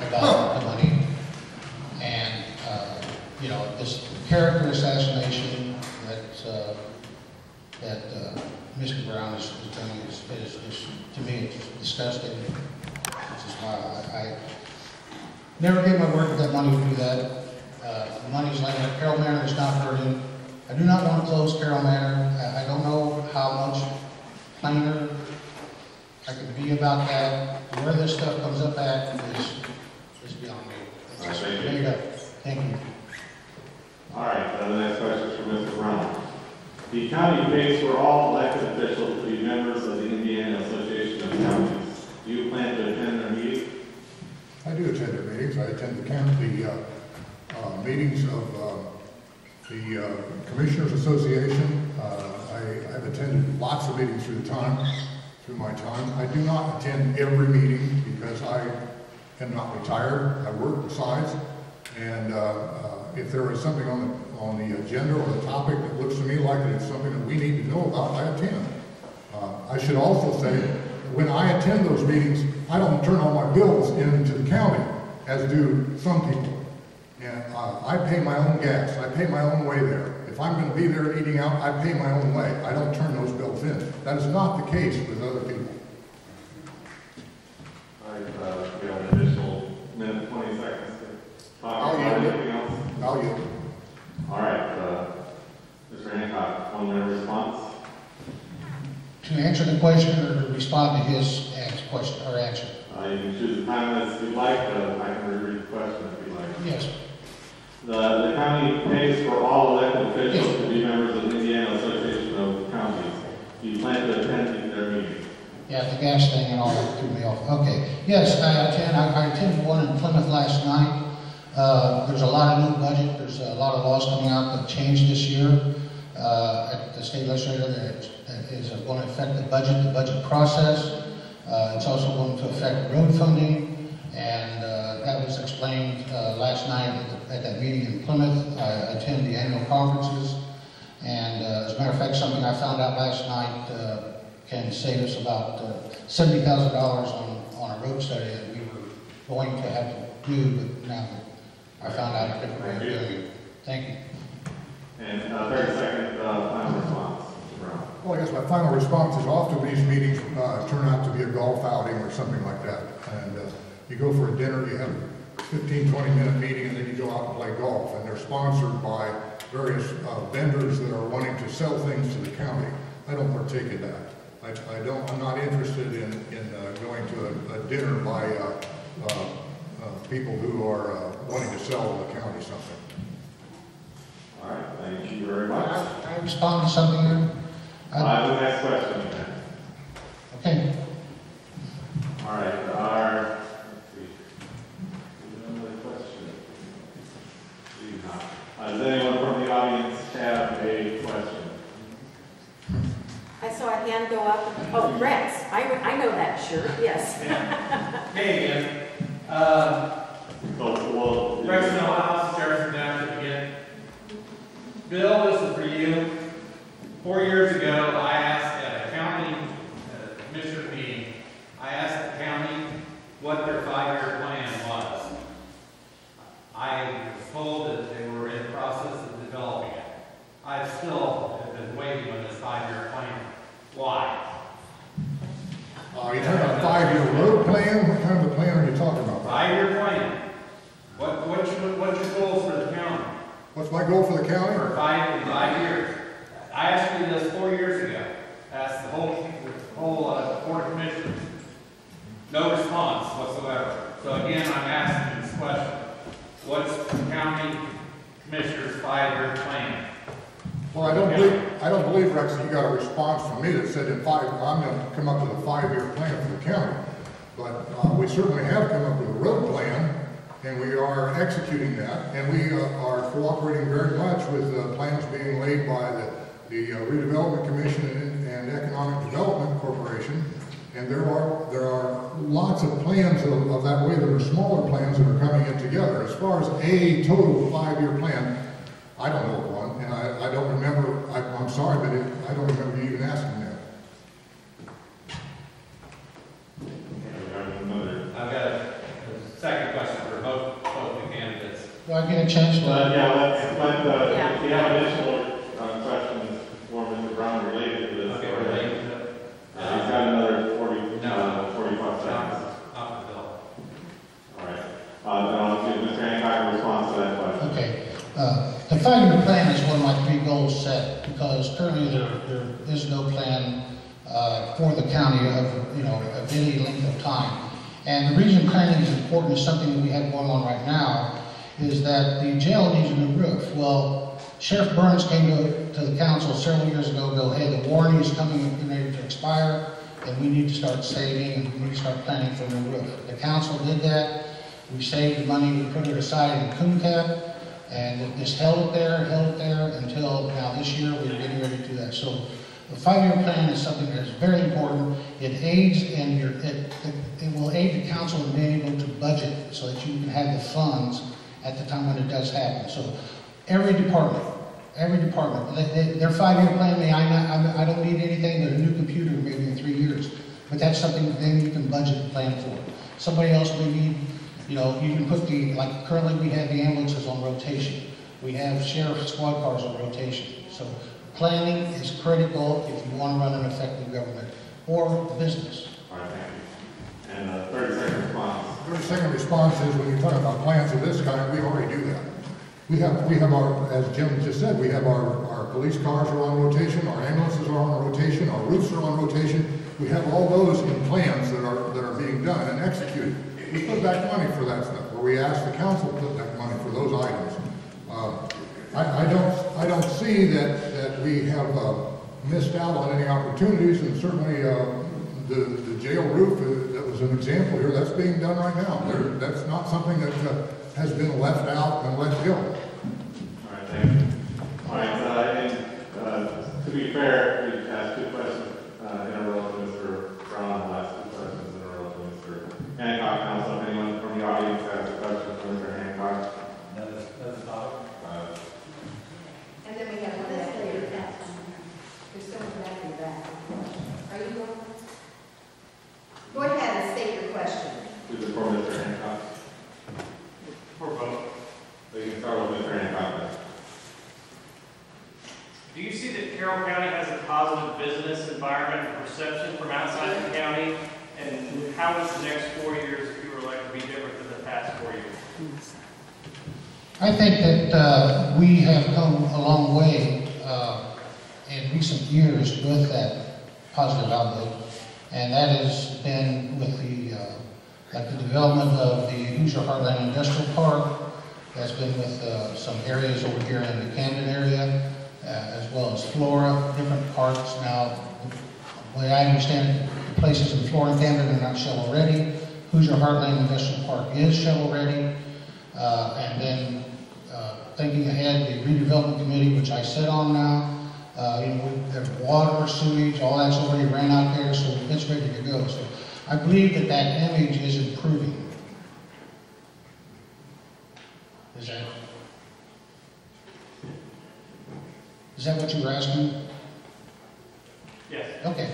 about the money. And, you know, this character assassination that Mr. Brown is doing is to me, it's just disgusting. Which is why I never gave my word that that money would do that. The money's laying at Carroll Manor is not hurting. I do not want to close Carroll Manor. I don't know how much plainer I could be about that. Where this stuff comes up at is beyond me. There you go. Thank you. All right, the next question is from Mr. Brown. The county pays for all elected officials to be members of the Indiana Association of Counties. Do you plan to attend their meetings? I do attend their meetings. I attend the meetings of the Commissioners Association. I've attended lots of meetings through my time. I do not attend every meeting because I am not retired. I work besides. And if there is something on the agenda or the topic that looks to me like it's something that we need to know about, I attend. I should also say, when I attend those meetings, I don't turn all my bills into the county, as do some people. And I pay my own gas. I pay my own way there. If I'm going to be there eating out, I pay my own way. I don't turn those bills in. That is not the case with other people. All right, we have an additional minute, 20 seconds to talk about anything else. I'll yield. All right, Mr. Hancock, 1 minute response. To answer the question or to respond to his question or answer? You can choose the time as you'd like. I can reread the question if you'd like. Yes. The county pays for all elected officials to be members of the Indiana Association of Counties. Do you plan to attend their meetings? Yeah, the gas thing and all that threw me off. Okay. Yes, I attend. I attended one in Plymouth last night. There's a lot of new budget. There's a lot of laws coming out that changed this year at the state legislature that is going to affect the budget process. It's also going to affect road funding, and that was explained last night at that meeting in Plymouth. I attend the annual conferences, and as a matter of fact, something I found out last night can save us about $70,000 on a road study that we were going to have to do, but now I found out a different way of doing it. Thank you. And 30-second final response, Mr. Brown. Well, I guess my final response is often these meetings turn out to be a golf outing or something like that. And you go for a dinner, you have a 15, 20-minute meeting, and then you go out and play golf. And they're sponsored by various vendors that are wanting to sell things to the county. I don't partake in that. I'm not interested in going to a dinner by people who are wanting to sell the county something. All right, thank you very much. Can I respond to something here? The next question. Okay. All right, let's see. Another question. Does anyone from the audience have a question? I saw a hand go up. Oh, Rex. I know that shirt. Yes. Hey again. Rex Millhouse, Jefferson Township again. Bill, this is for you. 4 years ago, I asked at a county commissioner meeting, I asked the county what their 5-year plan was. I was told that they were in the process of developing it. I still have been waiting on this 5-year plan. 5-year road plan? What kind of a plan are you talking about? 5-year plan. What's your goals for the county? What's my goal for the county? For 5 years. I asked you this 4 years ago. Asked the whole Board of Commissioners. No response whatsoever. So again, I'm asking this question. What's the county commissioner's 5-year plan? Well, I don't believe, Rex, that you got a response from me that said I'm going to come up with a 5-year plan for the county. But we certainly have come up with a road plan, and we are executing that, and we are cooperating very much with plans being laid by the Redevelopment Commission and Economic Development Corporation. And there are lots of plans of that way that are smaller plans that are coming in together. As far as a total 5-year plan, I don't know of one, and I don't remember, I'm sorry, but I don't remember you even asking that. I've got a second question for both the candidates. Do I get a chance to? If you have additional questions for Mr. Brown related to this. Okay, related to it. He's got another 45 seconds. Off the bill. All right. Then I'll give Mr. Hancock a response to that question. Okay. The 5-year plan is one of my 3 goals set, because currently there is no plan for the county of any length of time. And the reason planning is important is something that we have going on right now, is that the jail needs a new roof. Well, Sheriff Burns came to the council several years ago, hey, the warranty is coming and ready to expire, and we need to start saving, and we need to start planning for a new roof. The council did that. We saved the money, we put it aside in Coon Cap, and it just held it there until now this year we're getting ready to do that. So the 5-year plan is something that is very important. It aids and it will aid the council in being able to budget so that you can have the funds at the time when it does happen. So every department, their 5-year plan, I don't need anything but a new computer maybe in 3 years. But that's something then you can budget and plan for. Somebody else may need, you can put like currently we have the ambulances on rotation. We have sheriff squad cars on rotation. So planning is critical if you want to run an effective government or business. All right, thank you. And 30-second response. 30-second response is when you talk about plans of this kind, we already do that. We have our, as Jim just said, we have our police cars are on rotation, our ambulances are on rotation, our roofs are on rotation. We have all those in plans that are being done and executed. We put back money for that stuff, or we ask the council to put back money for those items. I don't see that we have missed out on any opportunities, and certainly the jail roof that was an example here. That's being done right now. That's not something that has been left out and let go. All right, thank you. All right, to be fair, we asked 2 questions in a row to Mr. Brown, and last 2 questions in a row to Mr. Hancock. Council, if anyone from the audience has a question for Mr. Hancock? That's the topic. And then we have one that's later. There's someone back in the back. Are you going? Go ahead and state your question. Is it for Mr. Hancock? For both. We can start with Mr. Hancock. Do you see that Carroll County has a positive business environment and perception from outside the county? And how is the next 4 years, if you were elected, be different than the past 4 years? I think that we have come a long way in recent years with that positive outlook, and that has been with the development of the Hoosier Heartland Industrial Park. That's been with some areas over here in the Camden area, as well as Flora, different parks now. The way I understand it, the places in Flora and Camden are not shovel-ready. Hoosier Heartland Industrial Park is shovel-ready, and then thinking ahead, the redevelopment committee, which I sit on now, there's water, sewage, all that's already ran out there, so it's ready to go. So I believe that image is improving. Is that what you were asking? Yes. Okay.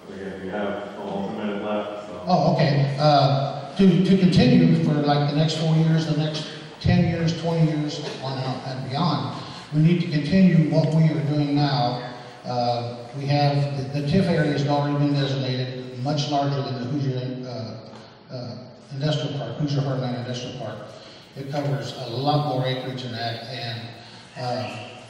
We have almost a minute left. So. Oh, okay. To continue for like the next 4 years, the next 10 years, 20 years, on and beyond, we need to continue what we are doing now. We have the TIF area has already been designated. much larger than the Hoosier Industrial Park, Hoosier Heartland Industrial Park. It covers a lot more acreage than that, and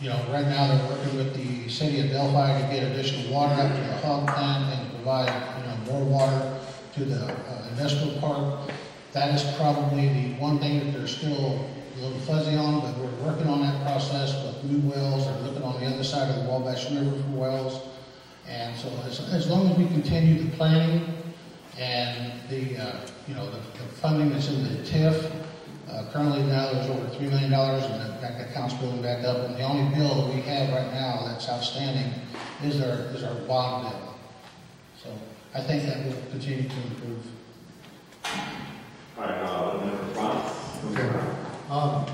you know, right now they're working with the city of Delphi to get additional water up to the hog plant and to provide, you know, more water to the industrial park. That is probably the one thing that they're still a little fuzzy on, but we're working on that process with new wells. They're looking on the other side of the Wabash River for wells. And so as long as we continue the planning and the, you know, the funding that's in the TIF, currently now there's over $3 million, and that account's building back up. And the only bill that we have right now that's outstanding is our bond bill. So I think that will continue to improve. All right, response. Okay.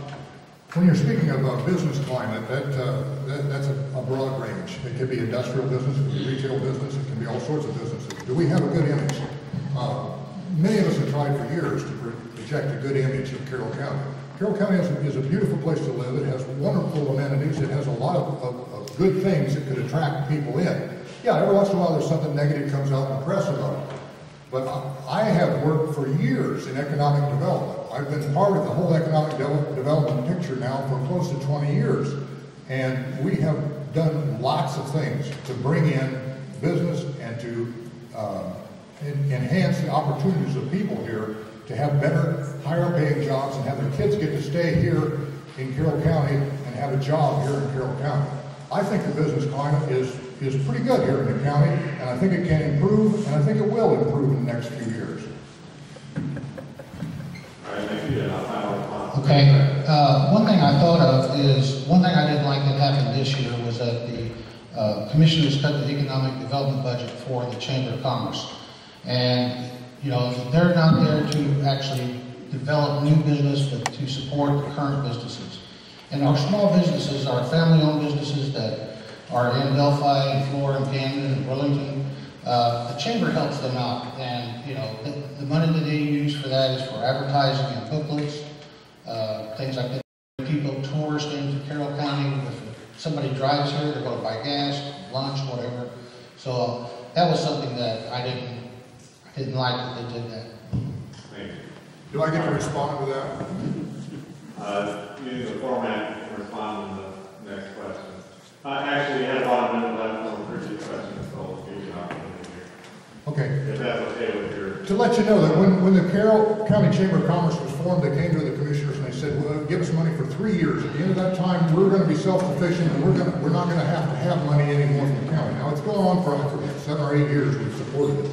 When you're speaking of business climate, that's a broad range. It could be industrial business, it could be retail business, it can be all sorts of businesses. Do we have a good image? Many of us have tried for years to project a good image of Carroll County. Carroll County is a beautiful place to live. It has wonderful amenities. It has a lot of good things that could attract people in. Yeah, every once in a while there's something negative comes out in the press about it. But I have worked for years in economic development. I've been part of the whole economic development picture now for close to 20 years. And we have done lots of things to bring in business and to enhance the opportunities of people here to have better, higher paying jobs and have their kids get to stay here in Carroll County and have a job here in Carroll County. I think the business climate is pretty good here in the county, and I think it can improve, and I think it will improve in the next few years. All right, thank you. Okay, one thing I thought of is, one thing I didn't like that happened this year was that the commissioners cut the economic development budget for the Chamber of Commerce. And, you know, they're not there to actually develop new business, but to support the current businesses. And our small businesses, our family-owned businesses that are in Delphi and Flora and Camden and Burlington, the Chamber helps them out. And, you know, the money that they use for that is for advertising and booklets, things like that. People, tourists into Carroll County, if somebody drives here, they're going to buy gas, lunch, whatever. So that was something that I didn't like that they did that. Thank you. Do I get to respond to that? Using the format to respond to the next question. Actually, you had a lot of minutes left on the previous question, so I'll give you an opportunity here. Okay. If that's okay with your... To let you know that when the Carroll County Chamber of Commerce was formed, they came to the commissioners and they said, well, give us money for 3 years. At the end of that time, we're going to be self-sufficient and we're not going to have money anymore from the county. Now, it's going on for 7 or 8 years we've supported it.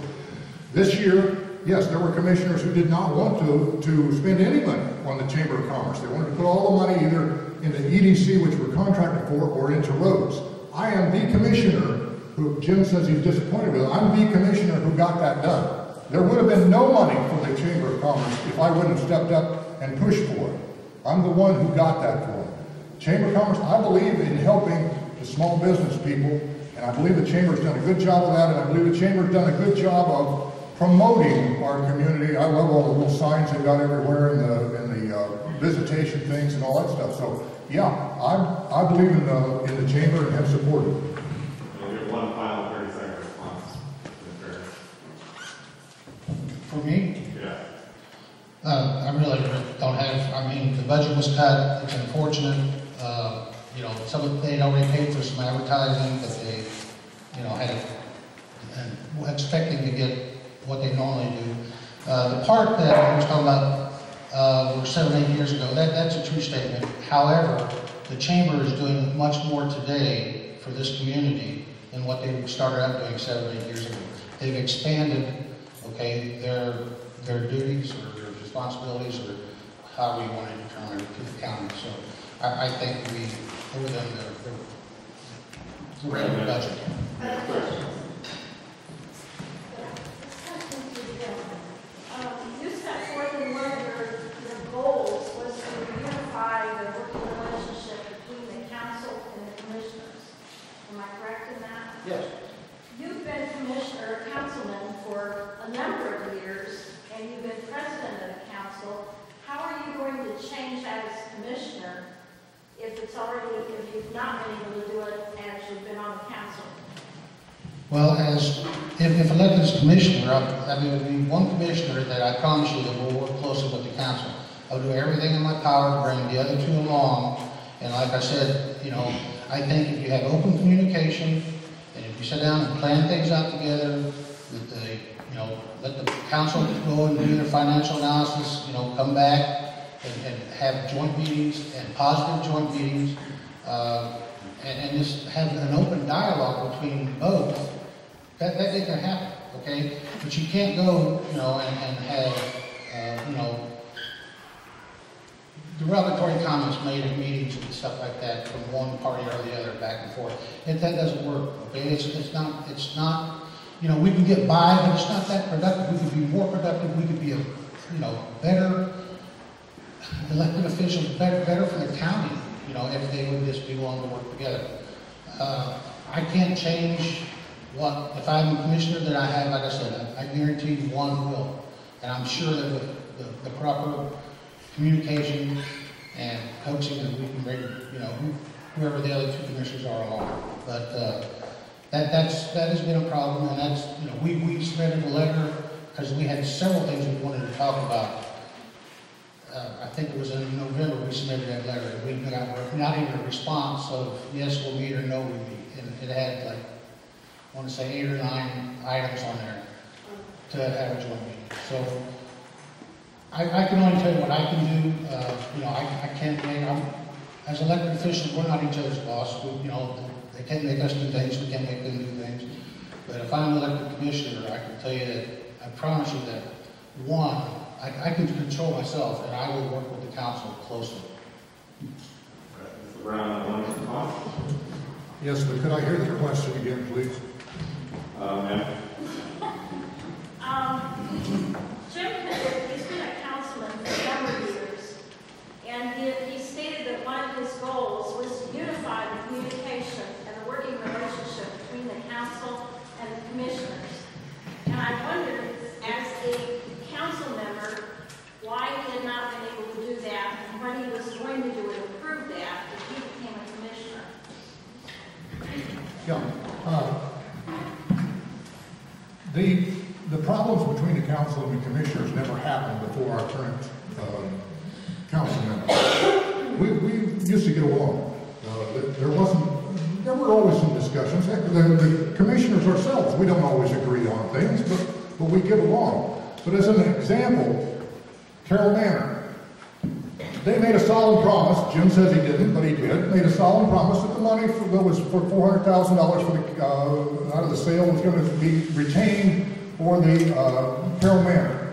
This year, yes, there were commissioners who did not want to spend any money on the Chamber of Commerce. They wanted to put all the money either into EDC, which we're contracted for, or into roads. I am the commissioner who Jim says he's disappointed with. I'm the commissioner who got that done. There would have been no money for the Chamber of Commerce if I wouldn't have stepped up and pushed for it. I'm the one who got that for them. Chamber of Commerce, I believe in helping the small business people, and I believe the Chamber's done a good job of that, and I believe the Chamber's done a good job of promoting our community. I love all the little signs they've got everywhere and the visitation things and all that stuff. So yeah, I believe in the Chamber and have supported it. We'll give one final 30-second response. For me? Yeah. I really don't have, I mean, the budget was cut, it's unfortunate. You know, they'd already paid for some advertising that they, you know, had expecting to get what they normally do. The part that I was talking about were 7 or 8 years ago, that's a true statement. However, the Chamber is doing much more today for this community than what they started out doing 7 or 8 years ago. They've expanded, okay, their duties or their responsibilities or however you want to determine it to the county. So I think we owe them the regular budget. You set forth in one of your goals was to unify the working relationship between the council and the commissioners. Am I correct in that? Yes. You've been commissioner, councilman for a number of years, and you've been president of the council. How are you going to change that as commissioner if you've not been able to do it as you've been on the council? Well, if elected as commissioner, there would be one commissioner that I promise you that will work closely with the council. I'll do everything in my power to bring the other two along. And like I said, you know, I think if you have open communication, and if you sit down and plan things out together, let the council go and do their financial analysis, you know, come back and have joint meetings and positive joint meetings, and just have an open dialogue between both, that can happen, okay? But you can't go, you know, and have, you know, derogatory comments made at meetings and stuff like that from one party or the other, back and forth. That doesn't work, okay? It's not, you know, we can get by, but it's not that productive. We could be more productive. We could be better elected officials, better for the county, you know, if they would just be willing to work together. I can't change if I'm a commissioner that I have, like I said, I guarantee you one will. And I'm sure that with the proper communication and coaching that we can bring, you know, whoever the other two commissioners are along. But that has been a problem, and that's, you know, we submitted a letter because we had several things we wanted to talk about. I think it was in November we submitted that letter. We got not even a response of yes, we'll meet or no, we'll meet. And it had like, I want to say 8 or 9 items on there to have a joint meeting. So I can only tell you what I can do. You know, I can't make, as elected officials, we're not each other's boss. You know, they can't make us do things, we can't make them do things. But if I'm an elected commissioner, I can tell you that, I promise you that, one, I can control myself, and I will work with the council closely. Mr. Brown, one response? Yes, but could I hear the question again, please? Ma'am. Jim, he's been a councilman for a number of years, and he stated that one of his goals was to unify the communication and the working relationship between the council and the commissioners. And I wondered, as a council member, why he had not been able to do that, and what he was going to do to improve that if he became a commissioner. Yeah. The problems between the council and the commissioners never happened before our current council members. We used to get along. There were always some discussions. The commissioners ourselves, we don't always agree on things, but we get along. But as an example, Carroll Manor, they made a solemn promise. Jim says he didn't, but he did. Made a solemn promise that the money that was for $400,000 for the out of the sale was going to be retained for the Carroll Manor.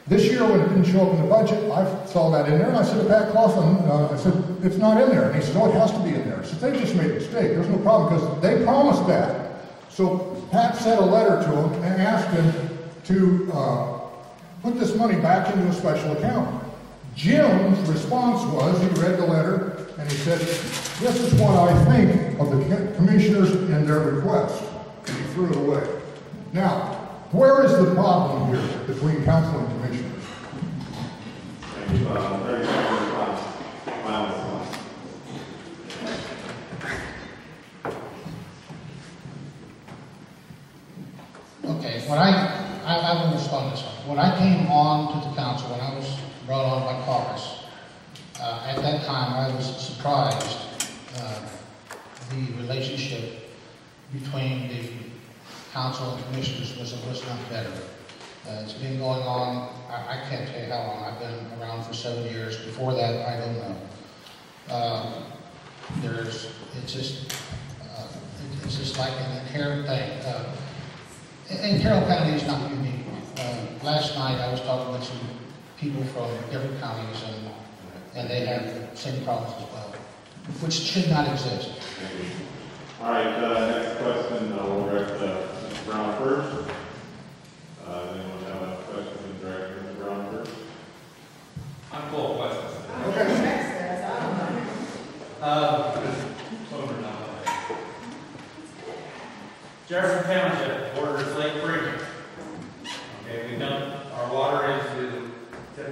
This year, when it didn't show up in the budget, I saw that in there, and I said to Pat Clausen, I said, it's not in there. And he said, oh, it has to be in there. I said, they just made a mistake. There's no problem, because they promised that. So Pat sent a letter to him and asked him to put this money back into a special account. Jim's response was, he read the letter, and he said, this is what I think of the commissioners and their request. And he threw it away. Now, where is the problem here between council and commissioners? Thank you. 30 seconds response. Final response. Okay, I will respond to this one. When I came on to the council, when I was brought on by caucus, at that time I was surprised the relationship between the council and commissioners was not better. It's been going on, I can't tell you how long. I've been around for 7 years. Before that, I don't know. It's just like an inherent thing. And Carroll County is not unique. Last night I was talking with some people from different counties, and they have the same problems as well, which should not exist. All right, next question, we'll direct Mr. Brown first. Anyone have a question to direct Mr. Brown first? I'm full of questions. Jefferson Township borders Lake Freedom. Okay, we dump our water into the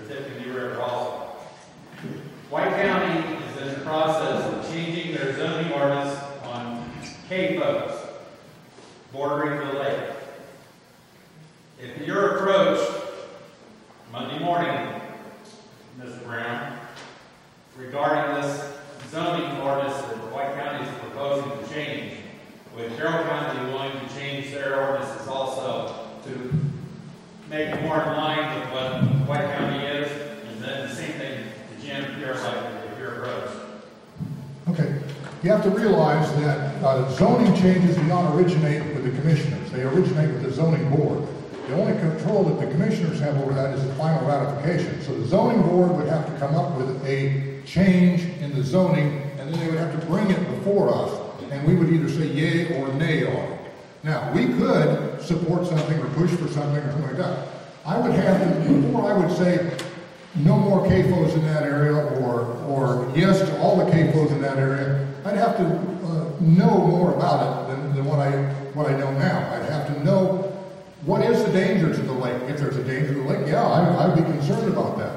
Tiffany River also. White County is in the process of changing their zoning ordinance on K folks. bordering the lake. If you're approached Monday morning, Ms. Brown, regarding this zoning ordinance that White County is proposing to change, with Carroll County willing to change their ordinances also to make it more in line with what White County is, and then the same thing to Jim, if you're approached. Okay. You have to realize that zoning changes do not originate with the commissioners. They originate with the zoning board. The only control that the commissioners have over that is the final ratification. So the zoning board would have to come up with a change in the zoning, and then they would have to bring it before us, and we would either say yay or nay on it. Now, we could support something or push for something or something like that. I would have to, before I would say no more CAFOs in that area or yes to all the CAFOs in that area, I'd have to know more about it than what I know now. I'd have to know what is the danger to the lake. If there's a danger to the lake, yeah, I'd be concerned about that.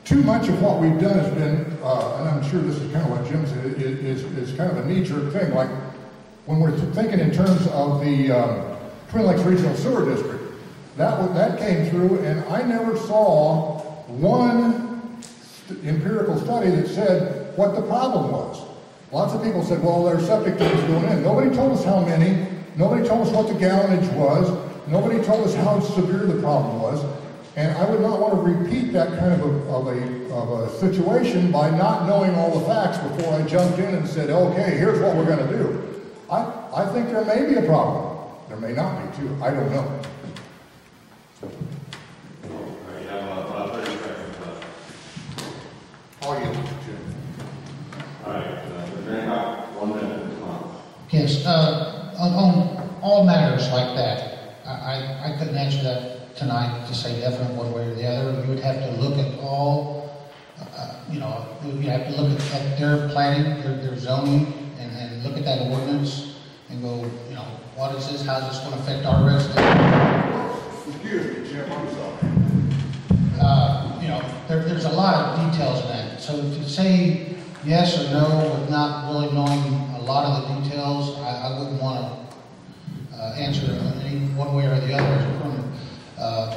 Too much of what we've done has been, and I'm sure this is kind of what Jim said, is kind of a knee-jerk thing. Like when we're thinking in terms of the Twin Lakes Regional Sewer District, that came through, and I never saw one empirical study that said what the problem was. Lots of people said, well, there's septic tanks going in. Nobody told us how many. Nobody told us what the gallonage was. Nobody told us how severe the problem was. And I would not want to repeat that kind of a situation by not knowing all the facts before I jumped in and said, okay, here's what we're going to do. I think there may be a problem. There may not be, too. I don't know. You have about 30 seconds left. I'll yield to Jim. All right, Mr. Hancock, 1 minute response. Yes, on all matters like that, I couldn't answer that tonight to say definite one way or the other. You would have to look at all, you have to look at their planning, their zoning, and look at that ordinance and go, what is this? How is this going to affect our residents? Excuse me, Jim, I'm sorry. There's a lot of details in that. So to say yes or no with not really knowing a lot of the details, I wouldn't want to answer any one way or the other.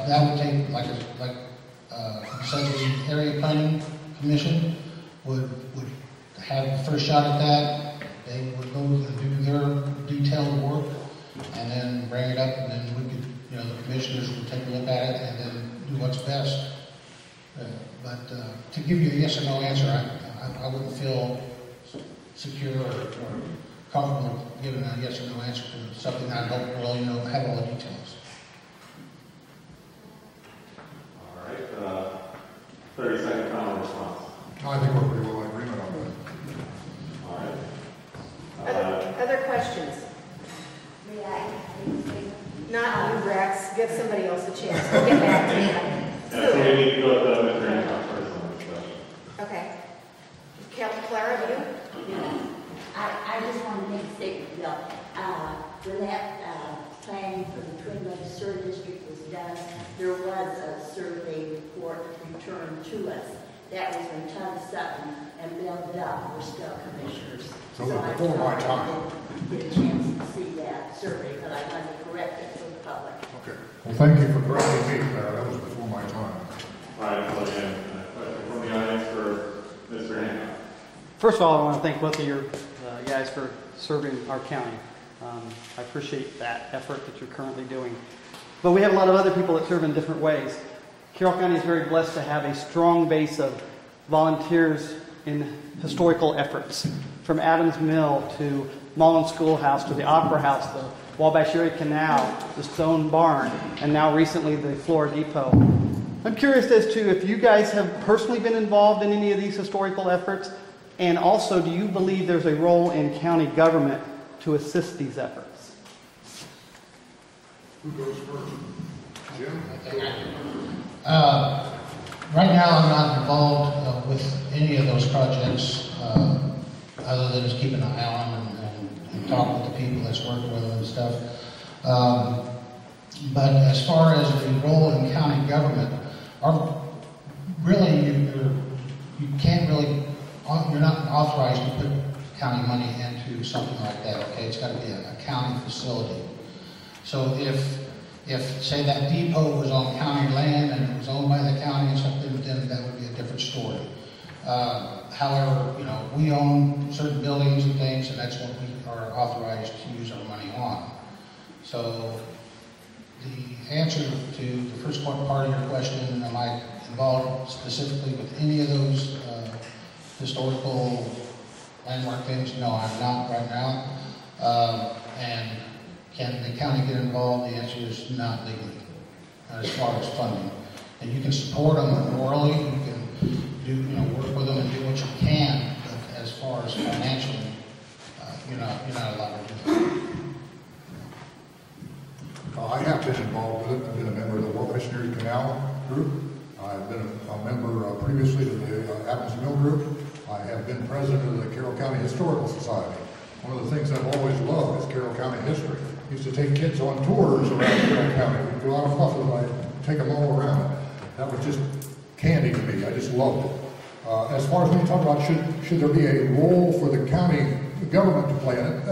That would take, like such the area planning commission would have the first shot at that. They would go and do their detailed work and then bring it up, and then we could, the commissioners would take a look at it and then do what's best. But to give you a yes or no answer, I wouldn't feel secure or comfortable giving a yes or no answer to something I don't really have all the details. All right, 30-second final response. I think we're pretty well in agreement on that. All right. Other questions? Not you, Rex. Give somebody else a chance. We'll get back to you. So we need to go to Mr. Hancock first on this question. Okay. Clara, you? I just want to make a statement, Bill. When that planning for the Twin Lakes Sewer District was done, there was a survey report returned to us. That was when Tom Sutton and Bill Duff were still commissioners. So before my time. I didn't get a chance to see that survey, but I wanted to correct it for the public. Okay. Well, thank you for correcting me, Clara. That was before my time. All right, so again, question from the audience for Mr. Hancock. First of all, I want to thank both of you guys for serving our county. I appreciate that effort that you're currently doing. But we have a lot of other people that serve in different ways. Carroll County is very blessed to have a strong base of volunteers in historical efforts, from Adams Mill to Mullen Schoolhouse to the Opera House, the Wabash Erie Canal, the Stone Barn, and now recently the Flora Depot. I'm curious as to if you guys have personally been involved in any of these historical efforts, and also, do you believe there's a role in county government to assist these efforts? Who goes first? Jim? Right now, I'm not involved with any of those projects, other than just keep an eye on them and talk with the people that's working with them and stuff. But as far as the role in county government, you can't really, you're not authorized to put county money into something like that, okay? It's got to be a county facility. So if say that depot was on county land and it was owned by the county and something, then that would be a different story. However, you know, we own certain buildings and things, and that's what we are authorized to use our money on. So the answer to the first part of your question, am I involved specifically with any of those historical landmark things? No, I'm not right now. And can the county get involved? The answer is not legally, as far as funding. And you can support them morally, you can do, you know, work with them and do what you can, but as far as financially, you're not allowed to do that. I have been involved with it. I've been a member of the World Missionary Canal Group. I've been a member previously to the Adams Mill Group. I have been president of the Carroll County Historical Society. One of the things I've always loved is Carroll County history. I used to take kids on tours around Carroll County. We'd go out of Buffalo, I'd take them all around. That was just candy to me. I just loved it. As far as when you talk about should there be a role for the county government to play in it,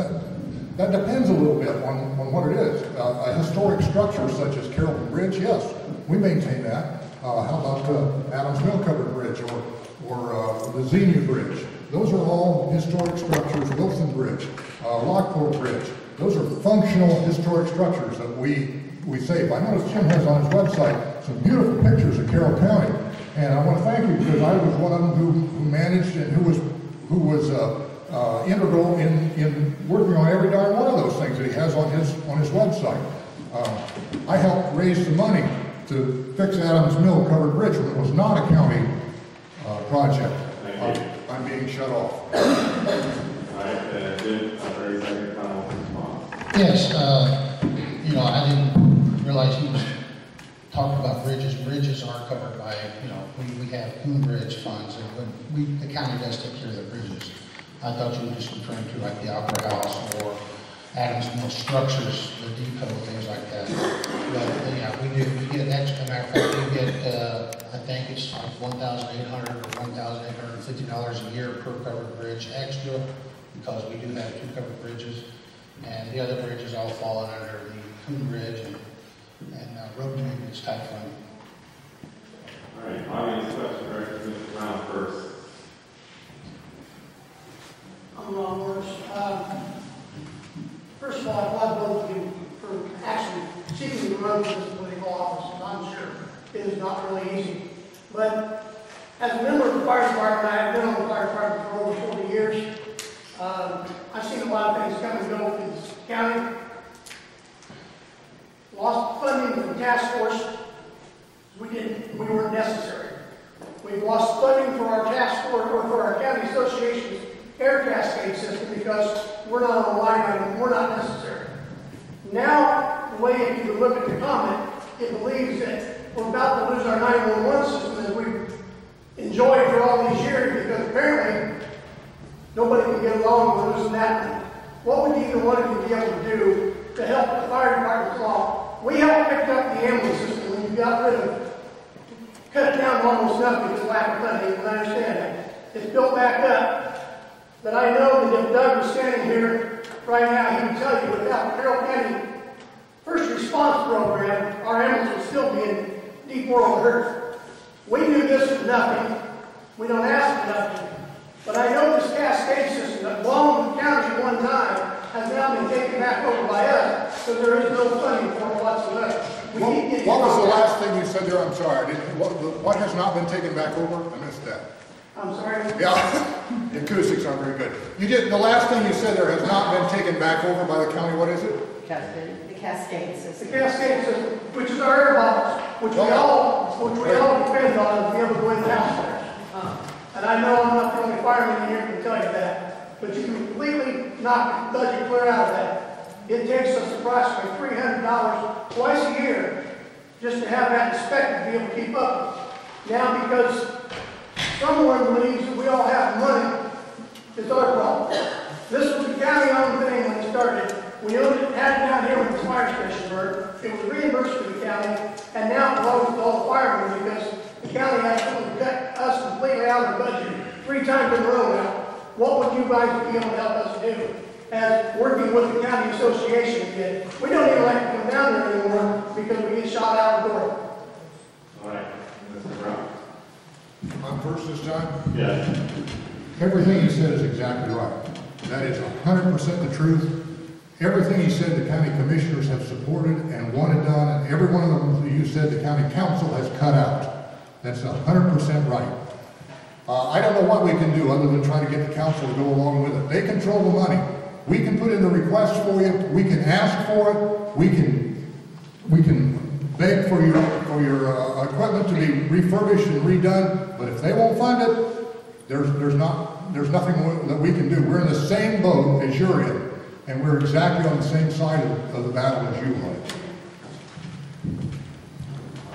that depends a little bit on what it is. A historic structure such as Carroll Bridge, yes, we maintain that. How about Adams Mill Covered Bridge or the Xenia Bridge? Those are all historic structures. Wilson Bridge, Lockport Bridge. Those are functional historic structures that we save. I noticed Jim has on his website some beautiful pictures of Carroll County, and I want to thank you because I was one of them who managed and who was integral in working on every darn one of those things that he has on his website. I helped raise the money to fix Adams Mill Covered Bridge when it was not a county project. I'm being shut off. All right, Jim, a very second final response. Yes, you know, I didn't realize he was talking about bridges. Bridges are covered by, you know, we have Coon Bridge funds, and the county does take care of the bridges. I thought you were just referring to like the Opera House or Adams Mill structures, the depot, things like that. But yeah, we get extra. Matter of fact, we get, I think it's like $1,800 or $1,850 a year per covered bridge extra, because we do have 2 covered bridges, and the other bridges all fall under the Coon Bridge and road maintenance type fund. All right, audience question, Director Mr. Brown first. I'm Ron Morris. First of all, I applaud both of you for actually seeking the road to this political office. I'm sure it is not really easy. But as a member of the fire department, I have been on the fire department for over 40 years. I've seen a lot of things come and go through this county. Lost funding for the task force. We weren't necessary. We've lost funding for our task force or for our county association's air cascade system because we're not on the line item, we're not necessary. Now, the way if you look at the comment, it believes that we're about to lose our 911 system as we've enjoyed for all these years because apparently nobody can get along with losing that money. What would either one of you be able to do to help the fire department along? We helped pick up the ambulance system when you got rid of, cut it down to almost nothing because of lack of money, and I understand that. It's built back up. But I know that if Doug was standing here right now, he would tell you without the Carroll County First Response Program, our ambulance would still be in deep world hurt. We do this for nothing. We don't ask for nothing. But I know this cascade system that belonged to the county at one time has now been taken back over by us, so there is no funding for it whatsoever. What was the last thing you said there? I'm sorry. What has not been taken back over? I missed that. I'm sorry? Yeah, the acoustics aren't very good. The last thing you said there has not been taken back over by the county. What is it? Cascade. The cascade system. The cascade system, which is our air bottles, which we all depend on to be able to go in the house there. And I know I'm not the only fireman here who can tell you that, but you can completely knock the budget clear out of that. It takes us approximately $300 twice a year just to have that inspected to be able to keep up. Now, because someone believes that we all have money, it's our problem. This was a county-owned thing when it started. We owned it, had it down here when the fire station were. It was reimbursed to the county, and now it belongs to all the firemen because the county actually cut us completely out of the budget 3 times in a row now. what would you guys be able to help us do? As working with the county association did. We don't even like to come down there anymore because we get shot out the door. All right, Mr. Brown. I'm first this time. Yes. Everything he said is exactly right. That is 100% the truth. Everything he said the county commissioners have supported and wanted done, and every one of them that you said the county council has cut out. That's 100% right. I don't know what we can do other than try to get the council to go along with it. They control the money. We can put in the request for you. We can ask for it. We can beg for your equipment to be refurbished and redone. But if they won't fund it, there's nothing that we can do. We're in the same boat as you're in, and we're exactly on the same side of the battle as you are.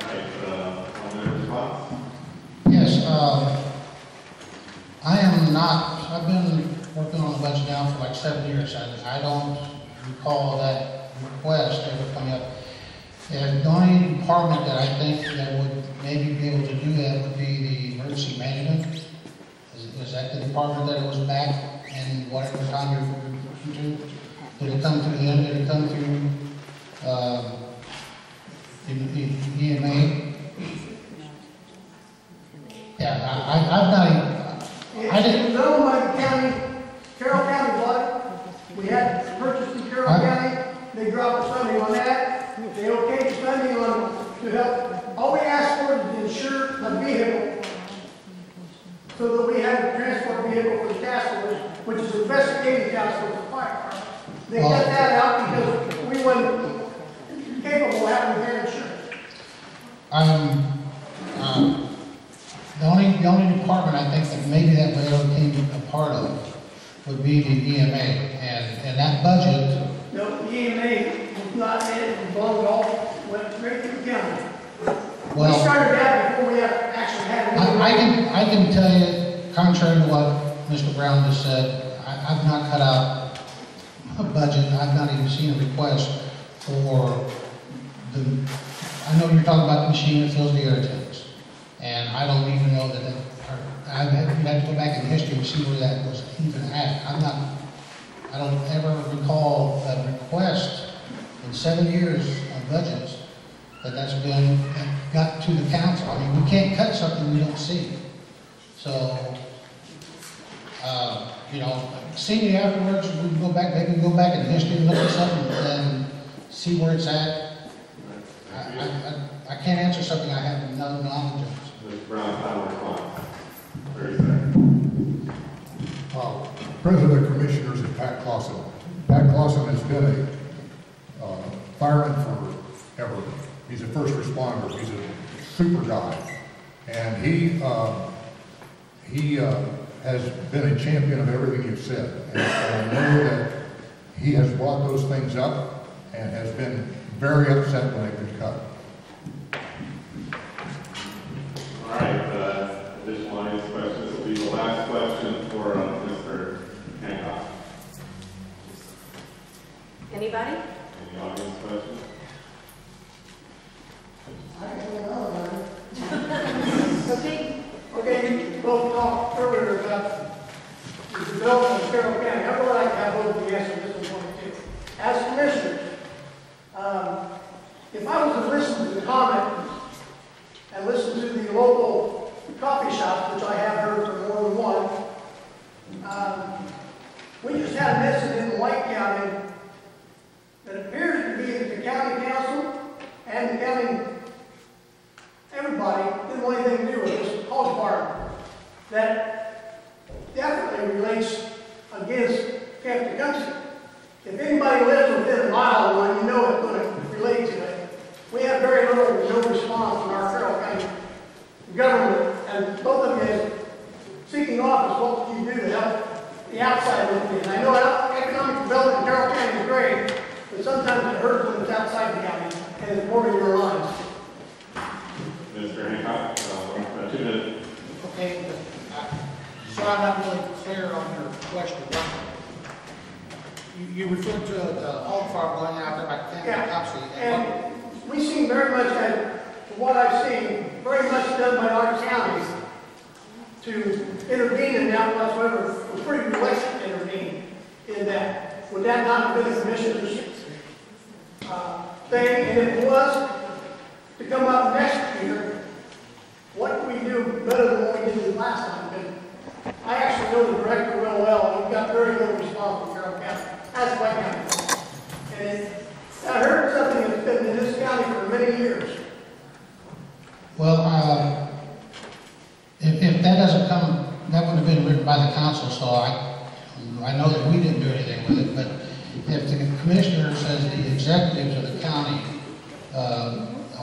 All right, on the response? Yes, I've been working on the budget now for like 7 years, and I don't recall that request ever coming up. And the only department that I think that would maybe be able to do that would be the emergency management. Is that the department that it was back in whatever time you're referring to? Did it come through them? Did it come through the EMA? Yeah, I've not even, I didn't. It was owned by the county, Carroll County bought it. We had purchased in Carroll County. They dropped the funding on that. They okayed the funding on to help. All we asked for is to insure the vehicle so that we had a transport vehicle for the task force, which is investigating task force of fire. They cut that out because we weren't capable of having their insurance. The only department I think that maybe that would ever came a part of would be the EMA, and that budget. No, the EMA was not in it, it belonged all, went straight to the county. Well, We started that before we actually had it. I can tell you, contrary to what Mr. Brown just said, I've not cut out a budget. I've not even seen a request for the. I know you're talking about the machine that fills the air tanks, and I don't even know that. I've had to go back in history and see where that was even at. I don't ever recall a request in 7 years of budgets that's been got to the council. I mean, we can't cut something we don't see. So, seeing it afterwards, we can go back, maybe go back in history and look at something and see where it's at. I can't answer something I have no knowledge of. Mr. Brown, final response. 30 seconds. President of the Commissioners is Pat Clausen. Pat Clausen has been a fireman forever. He's a first responder. He's a super guy. And he has been a champion of everything you've said. And I know that he has brought those things up and has been very upset when they've been cut. All right, additional audience questions will be the last question for Mr. Hancock. Anybody? Any audience questions? Okay, you both talked earlier about the development of Carroll County. I would like to have both of you answer this one too. As commissioners, if I was to listen to the comment and listen to the local coffee shops, which I have heard from more than one, we just had an incident in White County that appears to be that the county council and the county, everybody, didn't want anything to do with this hog farm that definitely relates against Camp Tecumseh. If anybody lives within a mile of one, you know it's going to relate to it. We have very little or no response from our Carroll County government, and both of you as seeking office, what can you do to help the outside of it? And I know economic development in Carroll County is great, but sometimes it hurts when it's outside the county and it's more in your lines. Mr. Hancock, 2 minutes. Okay, so I'm not really clear on your question. You referred to the hog farm going out there by Camp Tecumseh. And we seem very much, from what I've seen, very much done by our counties to intervene in that whatsoever. was pretty realistic to intervene in that. Would that not have been a commissioner's thing? And if it was, to come up next year, what can we do better than what we did last time? Because I actually know the director real well, and we've got very little response from Carroll County. That's White County. And I heard something that's been in this county for many years. Well, if that doesn't come, that would have been written by the council, so I know that we didn't do anything with it, but if the commissioner says the executives of the county,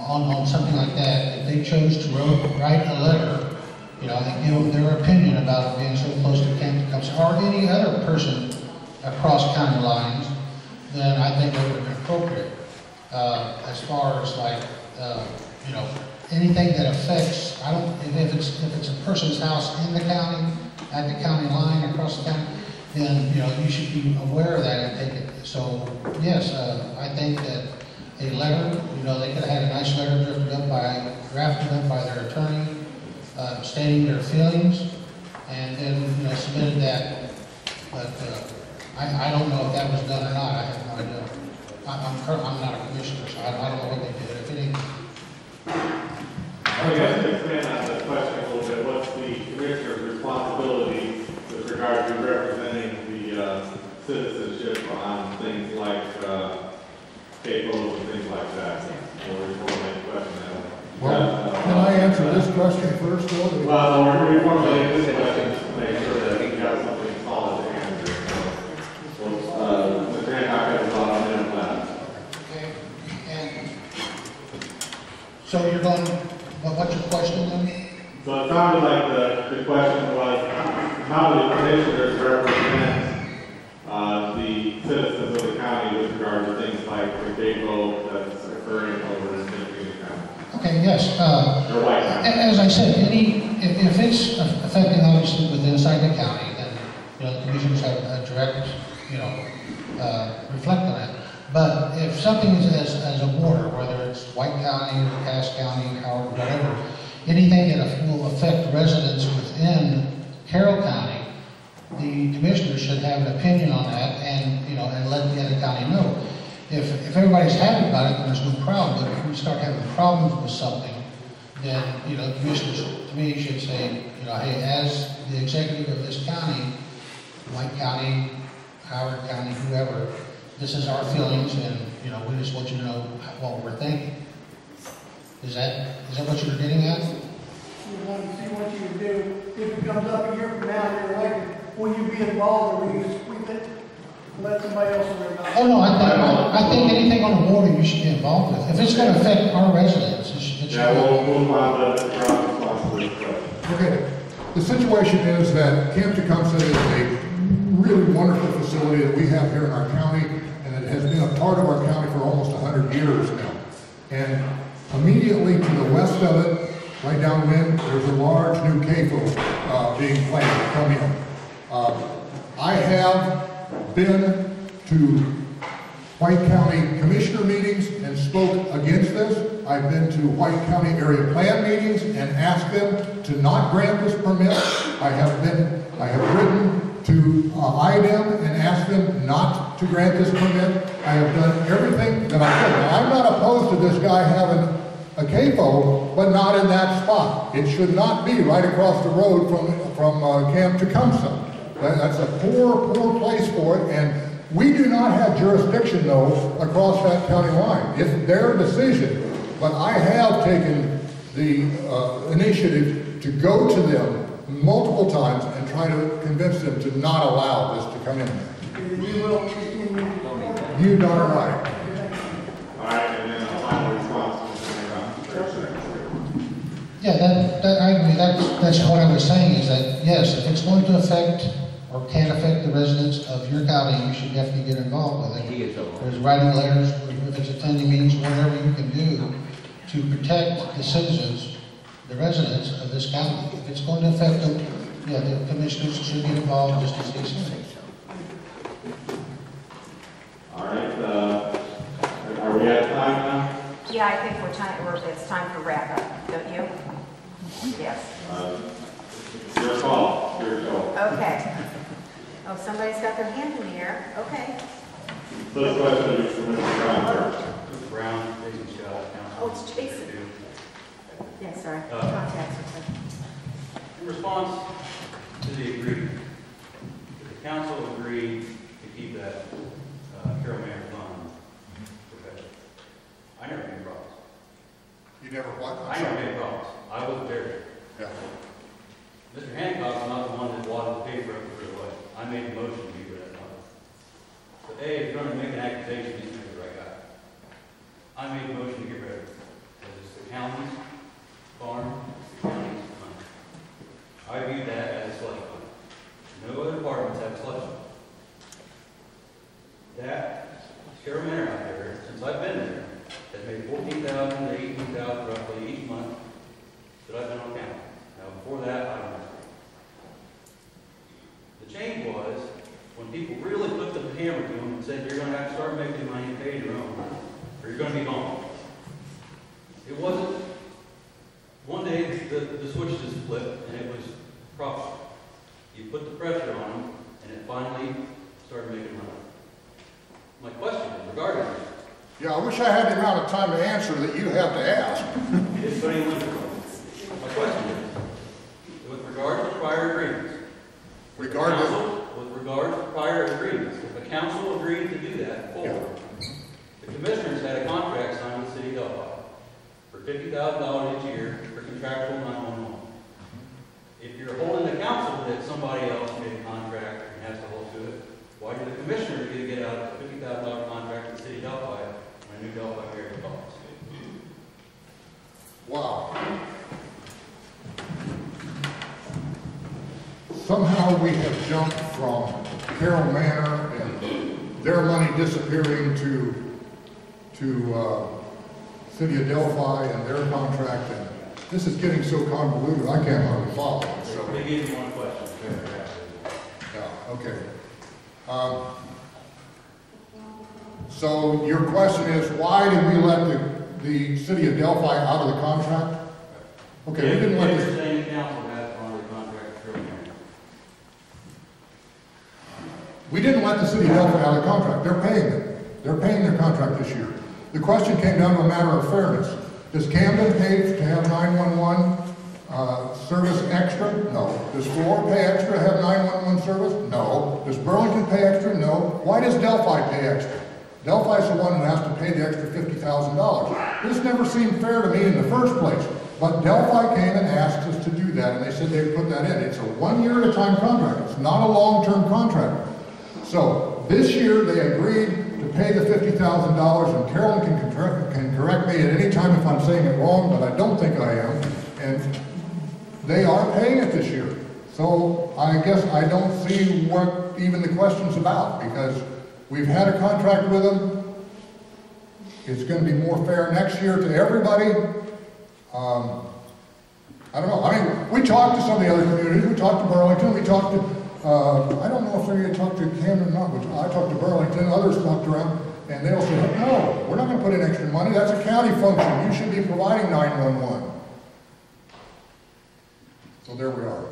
on something like that, if they chose to write a letter, you know, and give their opinion about it being so close to Camp Tecumseh, or any other person across county lines, then I think that would have been appropriate. As far as like, you know, anything that affects, if it's a person's house in the county, at the county line, across the county, then, you know, you should be aware of that and take it. So, yes, I think that a letter, you know, they could have had a nice letter drafted up by their attorney, stating their feelings, and then, you know, submitted that. But I don't know if that was done or not. I have no idea. I'm not a commissioner, so I don't know what they did. If anything. I guess to expand on the question a little bit, what's the commissioner's responsibility with regard to representing the citizenship on things like CAPOs and things like that? Or just want to make a question that way. Well, can I answer this question first, though? Well, we're reformulating this question to make sure that we got something solid to answer. So, Mr. Hancock has about a minute left. Okay. And so you're going, what's your question then? So it sounded like the question was, how do the commissioners represent the citizens of the county with regard to things like the CAPO that's occurring over in Michigan County? Okay, yes. As I said, if it's affecting obviously within inside the county, then, you know, the commissioners have a direct, you know, reflect on that. But if something is as a border, whether it's White County or Cass County, Howard, whatever, anything that will affect residents within Carroll County, the commissioners should have an opinion on that, and, you know, and let the other county know. If everybody's happy about it, then there's no problem. But if we start having problems with something, then, you know, commissioners, to me, should say, you know, hey, as the executive of this county, White County, Howard County, whoever, this is our feelings, and, you know, we just want you to know what we're thinking. Is that what you were getting at? You want to see what you would do if it comes up a year from now, you're elected. Will you be involved, or will you just sweep it, let somebody else worry about it? Oh, no, I think anything on the border you should be involved with. If it's going to affect our residents, it should. Yeah, we'll move on to the responsibility. Okay. The situation is that Camp Tecumseh is a really wonderful facility that we have here in our county, and it has been a part of our county for almost 100 years now. And immediately to the west of it, right downwind, there's a large new CAFO being planned to come in. I have been to White County Commissioner meetings and spoke against this. I've been to White County Area Plan meetings and asked them to not grant this permit. I have written to IDEM and asked them not to grant this permit. I have done everything that I could. Now, I'm not opposed to this guy having a CAFO, but not in that spot. It should not be right across the road from Camp Tecumseh. That's a poor place for it, and we do not have jurisdiction, though, across that county line. It's their decision. But I have taken the initiative to go to them multiple times and try to convince them to not allow this to come in there. You will continue. You darn right. All right, and then a final response. Yeah, I agree. That's what I was saying, is that, yes, if it's going to affect or can affect the residents of your county, you should definitely get involved with it. There's writing letters, if it's attending meetings, whatever you can do to protect the citizens, the residents of this county. If it's going to affect them, yeah, the commissioners should get involved, just as they said. All right, are we at time now? Yeah, I think it's time for wrap up, don't you? Yes. Your call, your show. Okay. Oh, somebody's got their hand in the air. Okay. First question is from Mr. Brown. Mr. Brown, Jason Scott, Council. Oh, it's Jason. Yeah, sorry. Contacts or something. In response to the agreement, the council agreed to keep that Carroll Manor fund professional. I never made problems. You never what? I never made problems. I wasn't there. Yeah. Mr. Hancock's not the one that wanted to pay for it away. I made the motion to get rid of that fund. But A, if you're going to make an accusation, he's not the right guy. I made the motion to get rid of it. Because it's the county's farm, it's the county's money. I view that as a slush fund. No other departments have a slush fund. That Carroll Manor out there, since I've been there, has made $14,000 to $18,000 roughly each month that I've been on council. Now, before that, I don't know. The change was when people really put the hammer to them and said, you're going to have to start making money and pay your own, or you're going to be gone. It wasn't, one day the switch just flipped and it was proper. You put the pressure on them and it finally started making money. My question is regarding this. Yeah, I wish I had the amount of time to answer that you have to ask. It's very limited. My question is, with regard to prior agreements, with regard to prior agreements, if the council agreed to do that forward, the commissioners had a contract signed with the city of Delphi for $50,000 each year for contractual 911. If you're holding the council that somebody else made a contract and has to hold to it, why did the commissioner get to get out of the $50,000 contract with the city of Delphi when a new Delphi mayor calls? Wow. Somehow we have jumped from Carroll Manor and their money disappearing to City of Delphi and their contract, and this is getting so convoluted I can't hardly follow it. So They gave you one question. yeah, okay. So your question is, why did we let the City of Delphi out of the contract? Okay, we didn't let You're this. saying the council has under the contract with Carroll Manor. We didn't let the City of Delphi out of the contract. They're paying them. They're paying their contract this year. The question came down to a matter of fairness. Does Camden pay to have 911 service extra? No. Does Flore pay extra to have 911 service? No. Does Burlington pay extra? No. Why does Delphi pay extra? Delphi's the one that has to pay the extra $50,000. This never seemed fair to me in the first place. But Delphi came and asked us to do that, and they said they'd put that in. It's a 1 year at a time contract. It's not a long-term contract. So this year they agreed to pay the $50,000, and Carolyn can correct me at any time if I'm saying it wrong, but I don't think I am. And they are paying it this year. So I guess I don't see what even the question's about, because we've had a contract with them. It's going to be more fair next year to everybody. I don't know. I mean, we talked to some of the other communities. We talked to Burlington. We talked to, I don't know if they talked to Camden or not, but I talked to Burlington. Others talked around, and they'll say, no, we're not going to put in extra money. That's a county function. You should be providing 911. So there we are.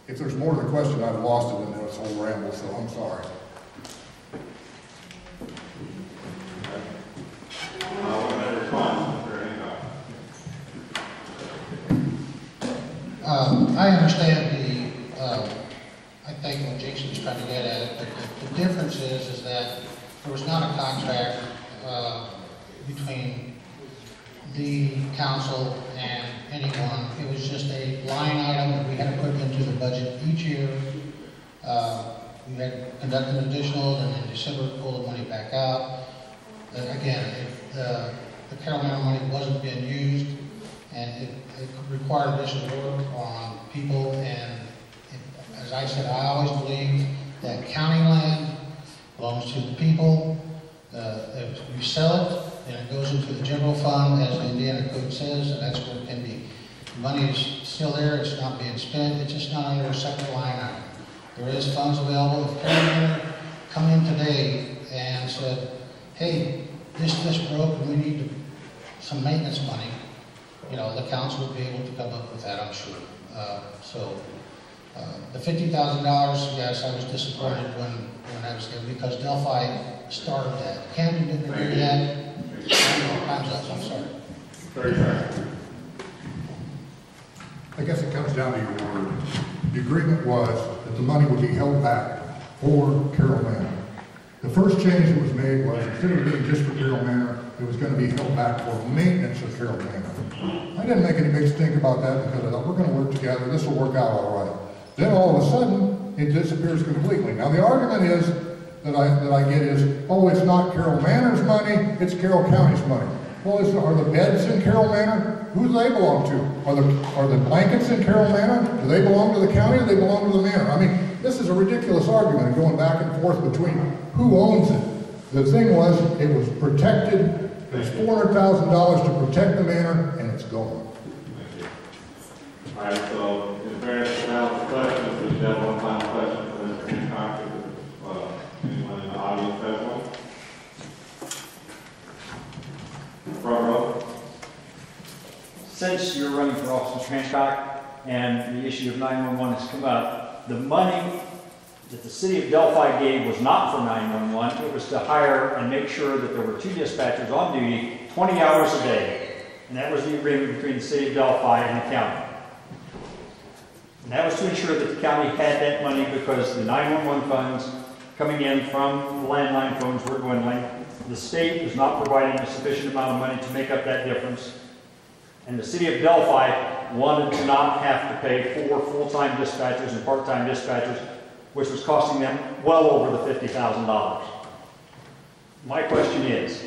If there's more to the question, I've lost it in this whole ramble, so I'm sorry. I understand I think what Jason's trying to get at, but the difference is that there was not a contract between the council and anyone. It was just a line item that we had to put into the budget each year. We had conducted an additional, and in December pull the money back out. Again, if the Carroll Manor money wasn't being used, and it required additional work on people, and as I said, I always believe that county land belongs to the people. If we sell it, then it goes into the general fund, as the Indiana Code says, and that's where it can be. The money is still there, it's not being spent, it's just not under a separate line item. There is funds available. If Carroll Manor come in today and said, hey, this broke and we need some maintenance money, you know, the council would be able to come up with that, I'm sure. So The $50,000, yes, I was disappointed when that was given because Delphi started that. Camden didn't agree to that. Time's up, I'm sorry. 30 seconds. I guess it comes down to your word. The agreement was that the money would be held back for Carroll Manor. The first change that was made was instead of being just for Carroll Manor, it was going to be held back for maintenance of Carroll Manor. I didn't make any big stink about that because I thought we're going to work together, this will work out all right. Then all of a sudden, it disappears completely. Now the argument is that I get is, oh, it's not Carroll Manor's money, it's Carroll County's money. Well, are the beds in Carroll Manor? Who do they belong to? Are the blankets in Carroll Manor? Do they belong to the county or do they belong to the manor? I mean, this is a ridiculous argument going back and forth between who owns it. The thing was, it was protected. It was $400,000 to protect the manor, and it's gone. All right, so in fairness to balance the questions, we should have one final question for Mr. Hancock. Anyone in the audience has one? Front row. Since you're running for office, Mr. Hancock, and the issue of 911 has come up, the money that the city of Delphi gave was not for 911. It was to hire and make sure that there were 2 dispatchers on duty 20 hours a day. And that was the agreement between the city of Delphi and the county. And that was to ensure that the county had that money because the 911 funds coming in from the landline phones were dwindling. The state was not providing a sufficient amount of money to make up that difference. And the city of Delphi wanted to not have to pay 4 full-time dispatchers and part-time dispatchers, which was costing them well over the $50,000. My question is,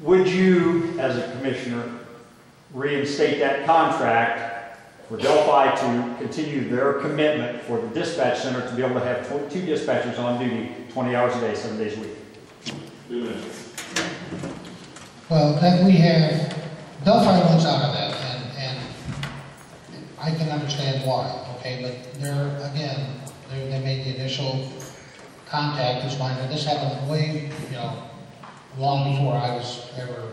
would you, as a commissioner, reinstate that contract for Delphi to continue their commitment for the dispatch center to be able to have 2 dispatchers on duty 20 hours a day, 7 days a week? 2 minutes. Well, that we have, Delphi wants out of that, and I can understand why, okay, but they made the initial contact, this happened way, long before I was ever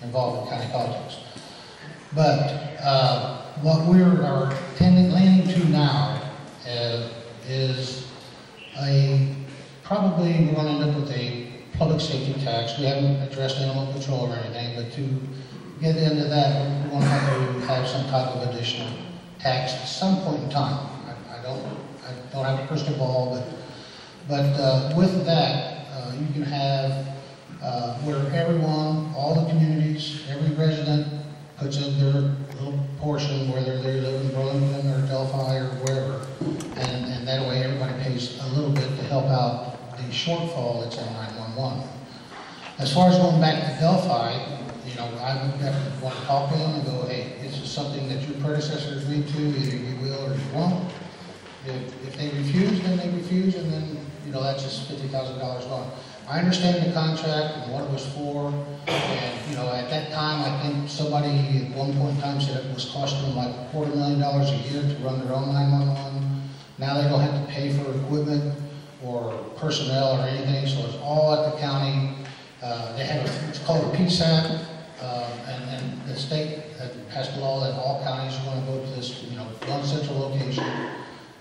involved in county politics. But what we are leaning to now is probably we're going to end up with a public safety tax. We haven't addressed animal control or anything, but to get into that, we're going to have some type of additional tax at some point in time. I don't have a crystal ball, but with that, you can have where everyone, all the communities, every resident puts in their little portion, whether they live in Burlington or Delphi or wherever, and that way everybody pays a little bit to help out the shortfall that's in 911. As far as going back to Delphi, I would definitely want to talk to them and go, hey, this is something that your predecessors agreed to, either you will or you won't. If they refuse, then they refuse, and then, that's just $50,000 gone. I understand the contract and what it was for, and, at that time, I think somebody at one point in time said it was costing them like $250,000 a year to run their own 911. Now they don't have to pay for equipment or personnel or anything, so it's all at the county. They have it's called a PSAP, and the state passed a law that all counties are going to go to this, one central location.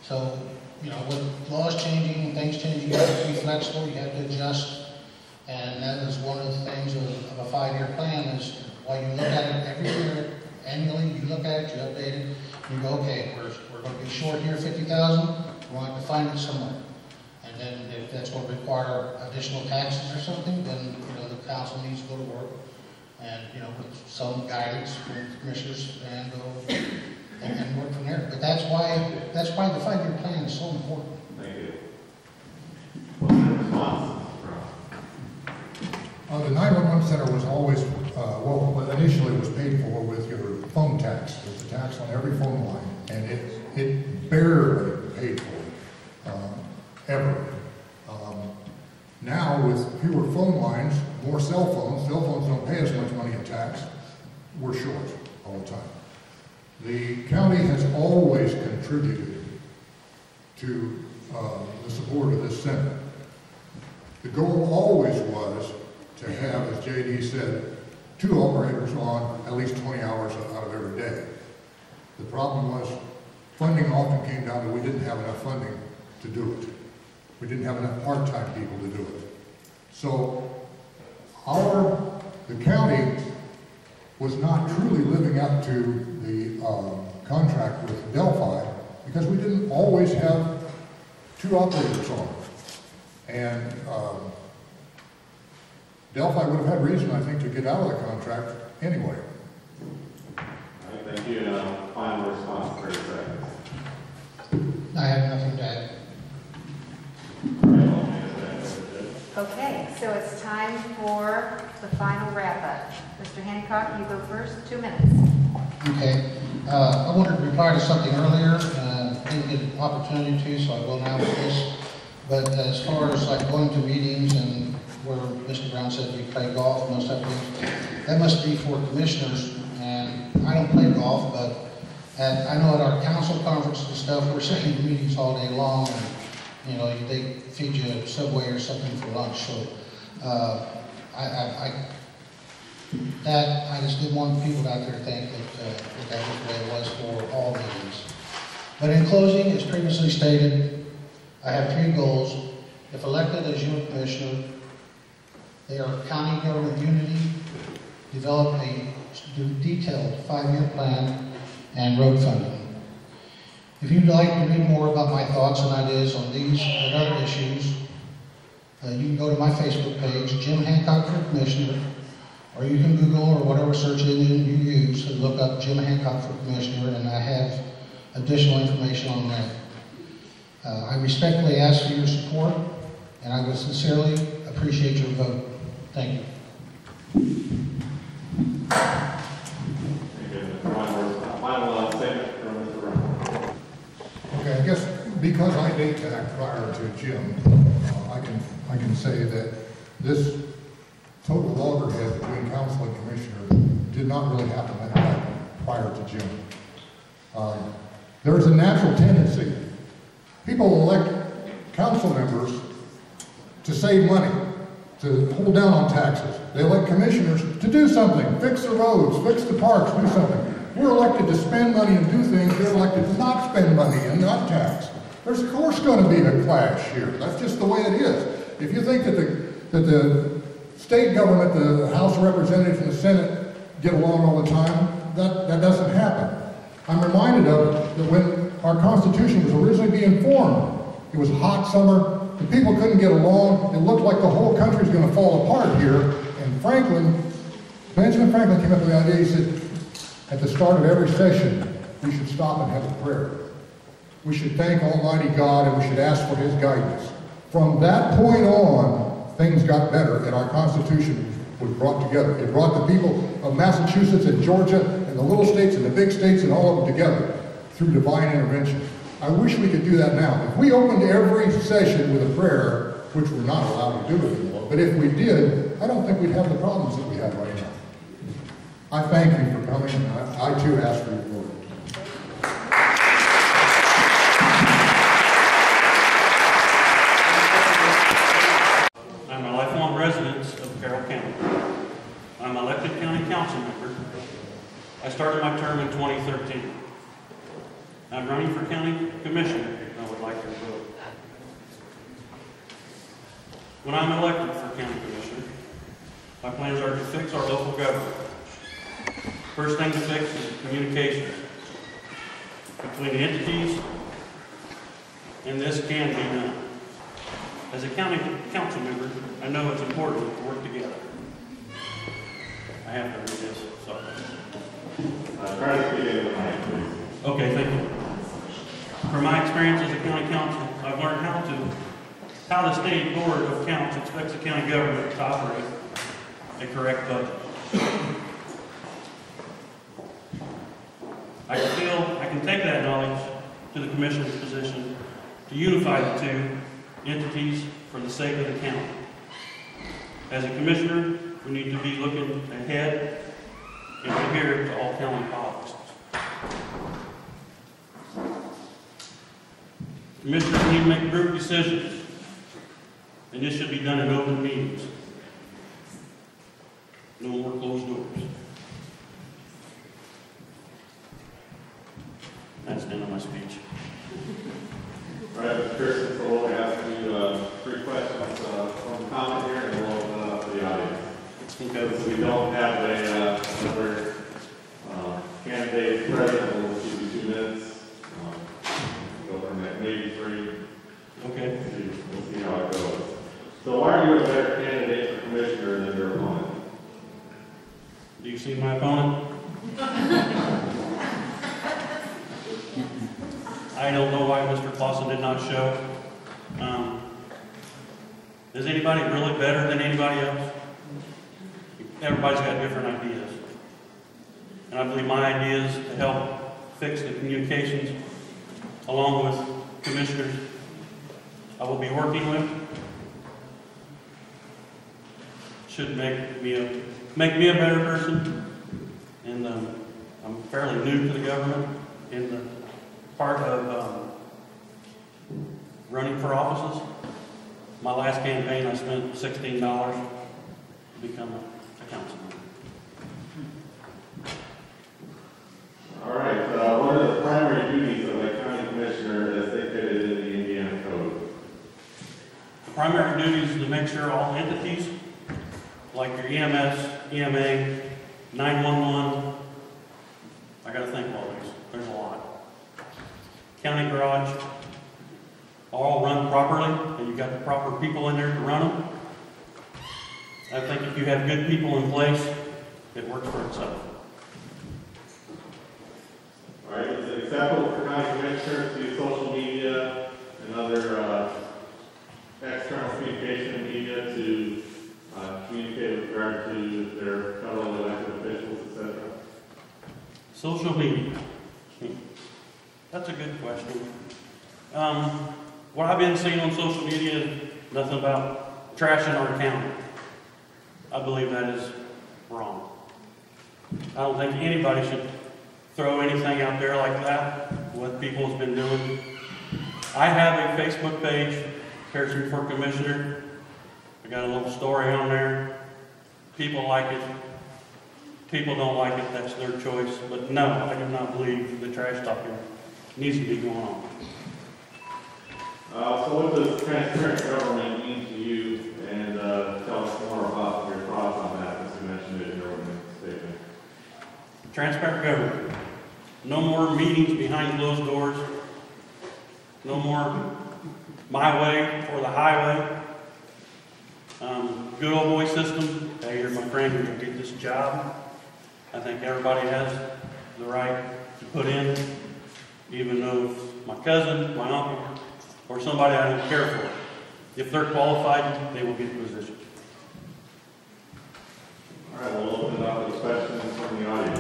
So, with laws changing and things changing, you have to be flexible, you have to adjust. And that is one of the things of a 5-year plan is while you look at it every year, annually, you look at it, you update it, you go, okay, we're going to be short here 50,000, we're going to have to find it somewhere. And then if that's going to require additional taxes or something, then, the council needs to go to work and, with some guidance from the commissioners and go and work from there. But that's why the 5-year plan is so important. Thank you. What's the response? The 911 center was always, initially was paid for with your phone tax. There's a tax on every phone line, and it barely paid for it, ever. Now, with fewer phone lines, more cell phones don't pay as much money in tax. We're short all the time. The county has always contributed to the support of this center. The goal always was to have, as J.D. said, 2 operators on at least 20 hours out of every day. The problem was funding often came down to we didn't have enough funding to do it. We didn't have enough part-time people to do it. So the county was not truly living up to the contract with Delphi because we didn't always have 2 operators on. And Delphi would have had reason, I think, to get out of the contract anyway. All right, thank you. Final response, 30 seconds. I have nothing to add. Okay, so it's time for the final wrap-up. Mr. Hancock, you go first, 2 minutes. Okay. I wanted to reply to something earlier, didn't get an opportunity to, so I will now with this. But as far as like going to meetings and where Mr. Brown said we play golf and those type of things, that must be for commissioners. And I don't play golf, but I know at our council conferences and stuff, we're sitting in meetings all day long, and you know, they feed you a Subway or something for lunch. So I just didn't want people out there to think that that was the way it was for all meetings. But in closing, as previously stated, I have 3 goals. If elected as your commissioner, they are county government unity, develop a detailed 5-year plan, and road funding. If you'd like to read more about my thoughts and ideas on these and other issues, you can go to my Facebook page, Jim Hancock for Commissioner, or you can Google or whatever search engine you use and look up Jim Hancock for Commissioner, and I have additional information on that. I respectfully ask for your support, and I would sincerely appreciate your vote. Thank you. Okay, I guess because I date back prior to Jim, I can say that this total loggerhead between council and commissioner did not really happen that way prior to Jim. There is a natural tendency. People elect council members to save money, to hold down on taxes. They elect commissioners to do something, fix the roads, fix the parks, do something. We're elected to spend money and do things. They're elected to not spend money and not tax. There's of course going to be a clash here. That's just the way it is. If you think that the state government, the House of Representatives and the Senate get along all the time, that doesn't happen. I'm reminded of that when our Constitution was originally being formed, it was a hot summer, the people couldn't get along, it looked like the whole country was going to fall apart here, and Benjamin Franklin came up with the idea, he said, at the start of every session, we should stop and have a prayer. We should thank Almighty God and we should ask for His guidance. From that point on, things got better and our Constitution was brought together. It brought the people of Massachusetts and Georgia and the little states and the big states and all of them together through divine intervention. I wish we could do that now. If we opened every session with a prayer, which we're not allowed to do anymore, but if we did, I don't think we'd have the problems that we have right now. I thank you for coming, and I too ask for your vote. I'm a lifelong resident of Carroll County. I'm an elected county council member. I started my term in 2013. I'm running for county commissioner, and I would like your vote. When I'm elected for county commissioner, my plans are to fix our local government. First thing to fix is communication between the entities, and this can be done. As a county council member, I know it's important to work together. I have to read this, sorry. Try to speak into the mic, please. Okay, thank you. From my experience as a county council, I've learned how the state board of accounts expects the county government to operate a correct budget. I feel I can take that knowledge to the commissioner's position to unify the two entities for the sake of the county. As a commissioner, we need to be looking ahead and adhere to all county policies. Commissioners need to make group decisions, and this should be done in open meetings. No more closed doors. That's the end of my speech. because we don't have another candidate present, we'll give you 2 minutes. Go from that, maybe 3. Okay. We'll see how it goes. So why are you a better candidate for commissioner than your opponent? Do you see my opponent? I don't know why Mr. Clausen did not show. Is anybody really better than anybody else? Everybody's got different ideas. And I believe my idea is to help fix the communications along with commissioners I will be working with. Should make me a better person. And I'm fairly new to the government in the part of running for offices. My last campaign, I spent $16 to become a councilman. All right, what are the primary duties of a county commissioner as they fitted into the Indiana Code? The primary duties is to make sure all entities, like your EMS, EMA, 911, I gotta think of all these, there's a lot. County garage, all run properly, and you've got the proper people in there to run them. I think if you have good people in place, it works for itself. All right, is it acceptable for county commissioners to use social media and other external communication media to communicate with regard to their fellow elected officials, etc.? Social media. That's a good question. What I've been seeing on social media is nothing about trashing our county. I believe that is wrong. I don't think anybody should throw anything out there like that, what people have been doing. I have a Facebook page, Harrison for Commissioner. I got a little story on there. People like it. People don't like it, that's their choice. But no, I do not believe the trash talking needs to be going on. So what does transparent government mean to you? And tell us more about your thoughts on that, as you mentioned it in your opening statement. Transparent government. No more meetings behind closed doors. No more my way or the highway. Good old boy system. Hey, you're my friend, you're going to get this job. I think everybody has the right to put in, even though it's my cousin, my uncle, or somebody I don't care for. If they're qualified, they will get the position. All right, we'll open it up to questions from the audience.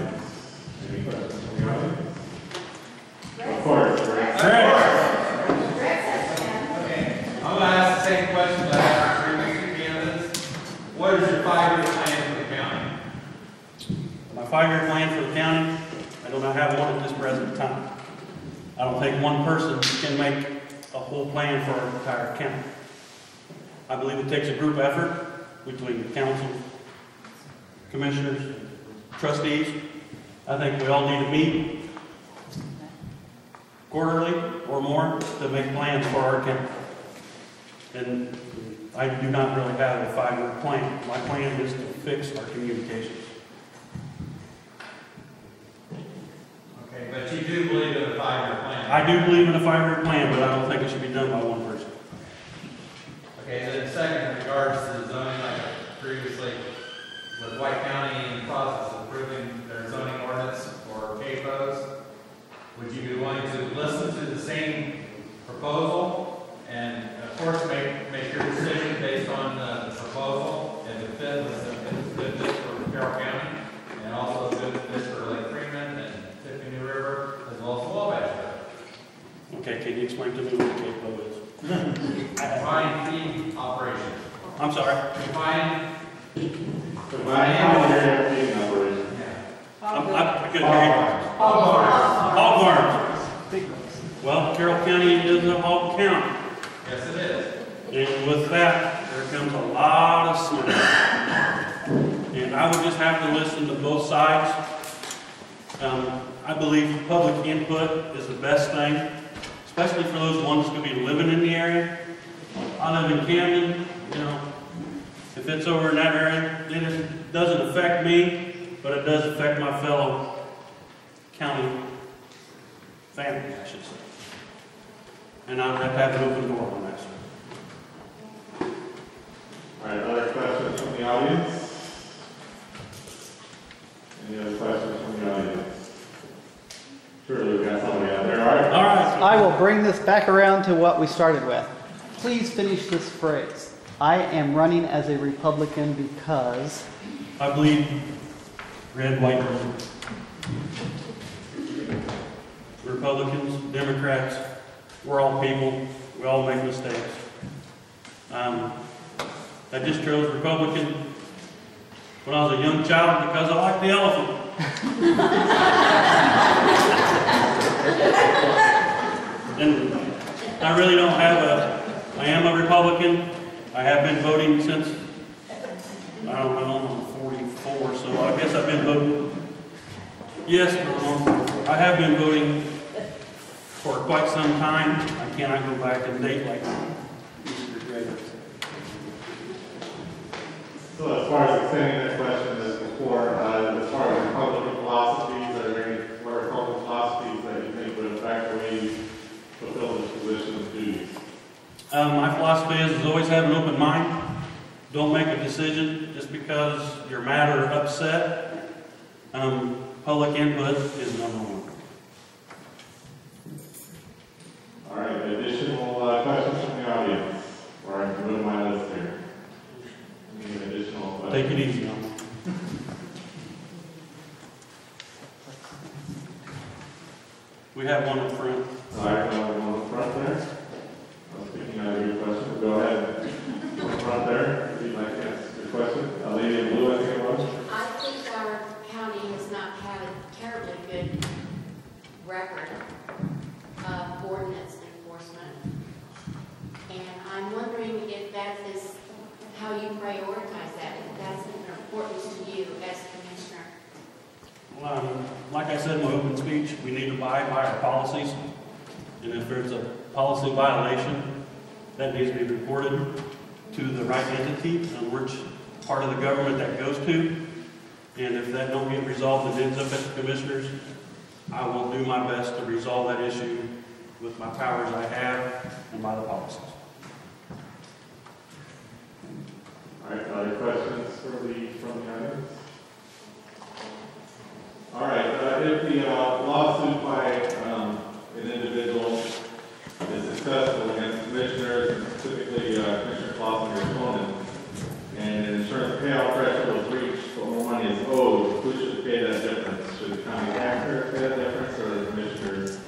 Any questions from the audience? Of course. Okay, I'm going to ask the same question that I asked the previous candidates. What is your 5-year plan for the county? My 5-year plan for the county, I do not have one at this present time. I don't think one person can make a whole plan for our entire county. I believe it takes a group effort between the council, commissioners, trustees. I think we all need to meet quarterly or more to make plans for our county. And I do not really have a 5-year plan. My plan is to fix our communications. Okay, but you do believe in a 5-year plan? I do believe in a 5-year plan, but I don't think it should be done by one person. Okay, then second, in regards to the zoning, like previously, with White County in the process of approving their zoning ordinance for CAFOs, would you be willing to listen to the same proposal and, of course, make your decision based on the proposal and the fit was a good fit for Carroll County and also a good fit for Lake Freeman and Tiffany River as well as Wabash River? Okay, can you explain to me what a CAFO is? Combined feed operation. I'm sorry. Combined feeding operation. I couldn't hear you. Hog barns. Well, Carroll County is a hog county. Yes, it is. And with that, there comes a lot of smoke. And I would just have to listen to both sides. I believe public input is the best thing, especially for those ones who could be living in the area. I live in Camden, you know. If If it's over in that area, then it doesn't affect me, but it does affect my fellow county family, I should say. And I'd have to have an open door on that, sir. All right, other questions from the audience? Any other questions from the audience? Surely we got somebody out there. All right. All right. I will bring this back around to what we started with. Please finish this phrase. I am running as a Republican because... I bleed red, white, and blue. Republicans, Democrats, we're all people. We all make mistakes. I just chose Republican when I was a young child because I liked the elephant. And I really don't have I am a Republican. I have been voting since, I don't know, I'm 44, so I guess I've been voting. Yes, I have been voting for quite some time. I cannot go back and date like Mr. Grader. So as far as extending that question as before, as far as Republican philosophies, are there any Republican philosophies that you think would affect the way you fulfill this position of duties? My philosophy is always have an open mind. Don't make a decision just because you're mad or upset. Public input is number one. All right, additional questions from the audience? Or I can go to my list here. Any additional questions? Take it easy on me. We have one up front. All right, one up front there. I was picking out of your question. Go ahead. One front there, if you'd like to answer your question. A lady in blue, I think it was. I think our county has not had a terribly good record of ordinance enforcement. And I'm wondering if that is how you prioritize that, if that's an importance to you as commissioner. Like I said in my open speech, we need to abide by our policies. And if there's a policy violation, that needs to be reported to the right entity and which part of the government that goes to. And if that don't get resolved and ends up at the commissioners, I will do my best to resolve that issue with my powers I have and by the policies. All right, other questions from the audience? All right, if the lawsuit by an individual is successful against commissioners, and specifically Commissioner Clausen, your opponent, and an insurance payout threshold is reached, but more money is owed, who should pay that difference? Should the county taxpayer pay that difference, or the commissioners?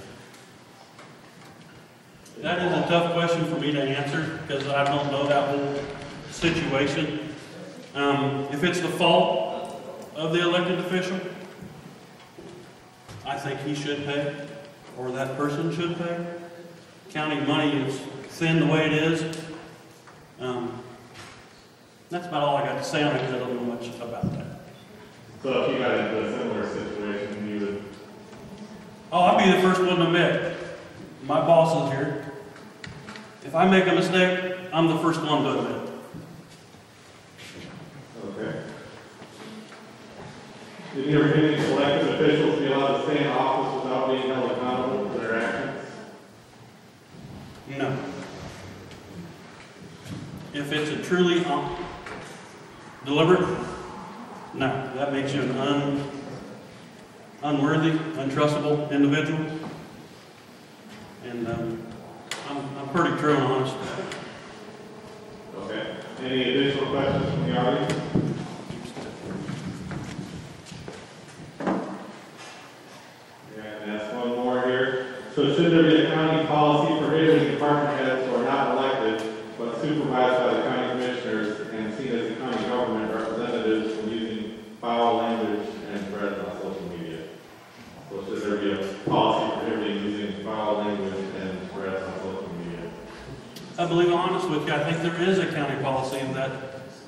That is a tough question for me to answer because I don't know that whole situation. If it's the fault of the elected official, I think he should pay, or that person should pay. County money is thin the way it is. That's about all I got to say on it because I don't know much about that. So if you got into a similar situation, you would... Oh, I'd be the first one to admit. My boss is here. If I make a mistake, I'm the first one to admit it. Okay. Did you ever hear any elected officials be allowed to stay in office without being held accountable for their actions? No. If it's a truly deliberate, no. That makes you an unworthy, untrustable individual. And I'm pretty true and honest. Okay. Any additional questions from the audience? And ask one more here. So should there be a county policy prohibiting department heads who are not elected but supervised by the county commissioners and seen as the county government representatives from using foul language and threats on social media? So should there be a policy prohibiting using foul language and threats on social media? I believe I'm honest with you. I think there is a county policy that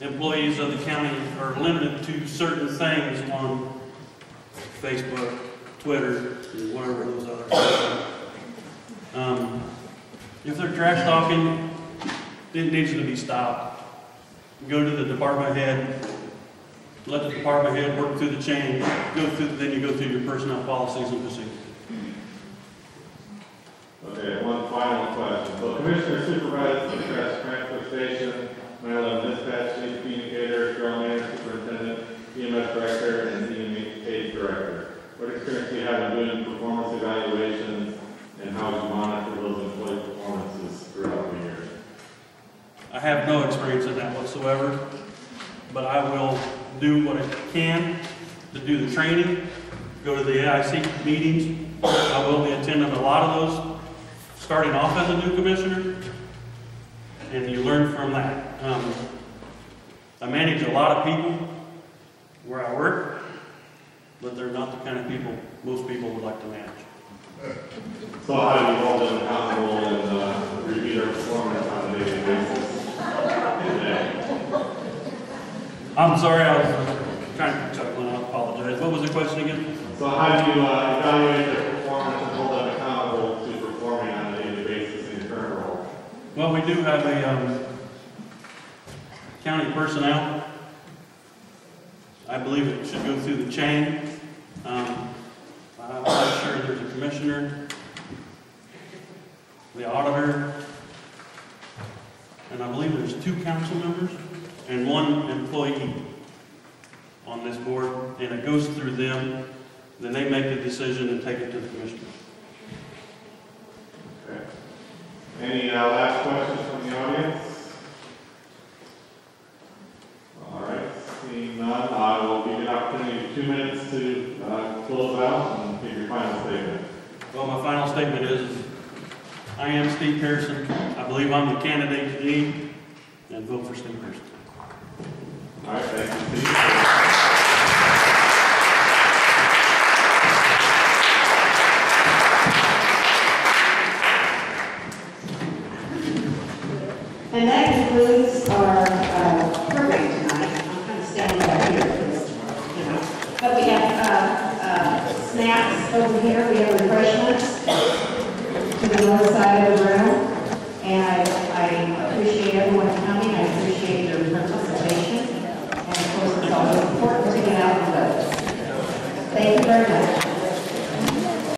employees of the county are limited to certain things on Facebook, Twitter, and whatever those other things. If they're trash talking, it needs to be stopped. go to the department head, let the department head work through the chain, then you go through your personnel policies and procedures. Okay, one final question. So Commissioner supervises the transfer station, 911 dispatch, chief communicator, Carroll County superintendent, EMS director, and EMH director. What experience do you have in doing performance evaluations, and how do you monitor those employee performances throughout the year? I have no experience in that whatsoever, but I will do what I can to do the training, go to the AIC meetings. I will be attending a lot of those, starting off as a new commissioner, and you learn from that. I manage a lot of people where I work, but they're not the kind of people most people would like to manage. So how do you hold them accountable and review their performance on a daily basis? I'm sorry, I was trying to chuckle, I apologize. What was the question again? So how do you evaluate their performance and hold them accountable to performing on a daily basis in your current role? Well, we do have a county personnel. I believe it should go through the chain. I'm not sure there's a commissioner, the auditor, and I believe there's 2 council members and 1 employee on this board, and it goes through them. Then they make the decision and take it to the commissioner. Okay. Any last questions from the audience? All right, seeing none, I will give you an opportunity of 2 minutes to close out and give your final statement. Well, my final statement is, I am Steve Pearson. I believe I'm the candidate you need, and vote for Steve Pearson. All right, thank you, Steve. And that concludes our program tonight. I'm kind of standing back here because, you know. But we have snacks over here. We have refreshments to the north side of the room.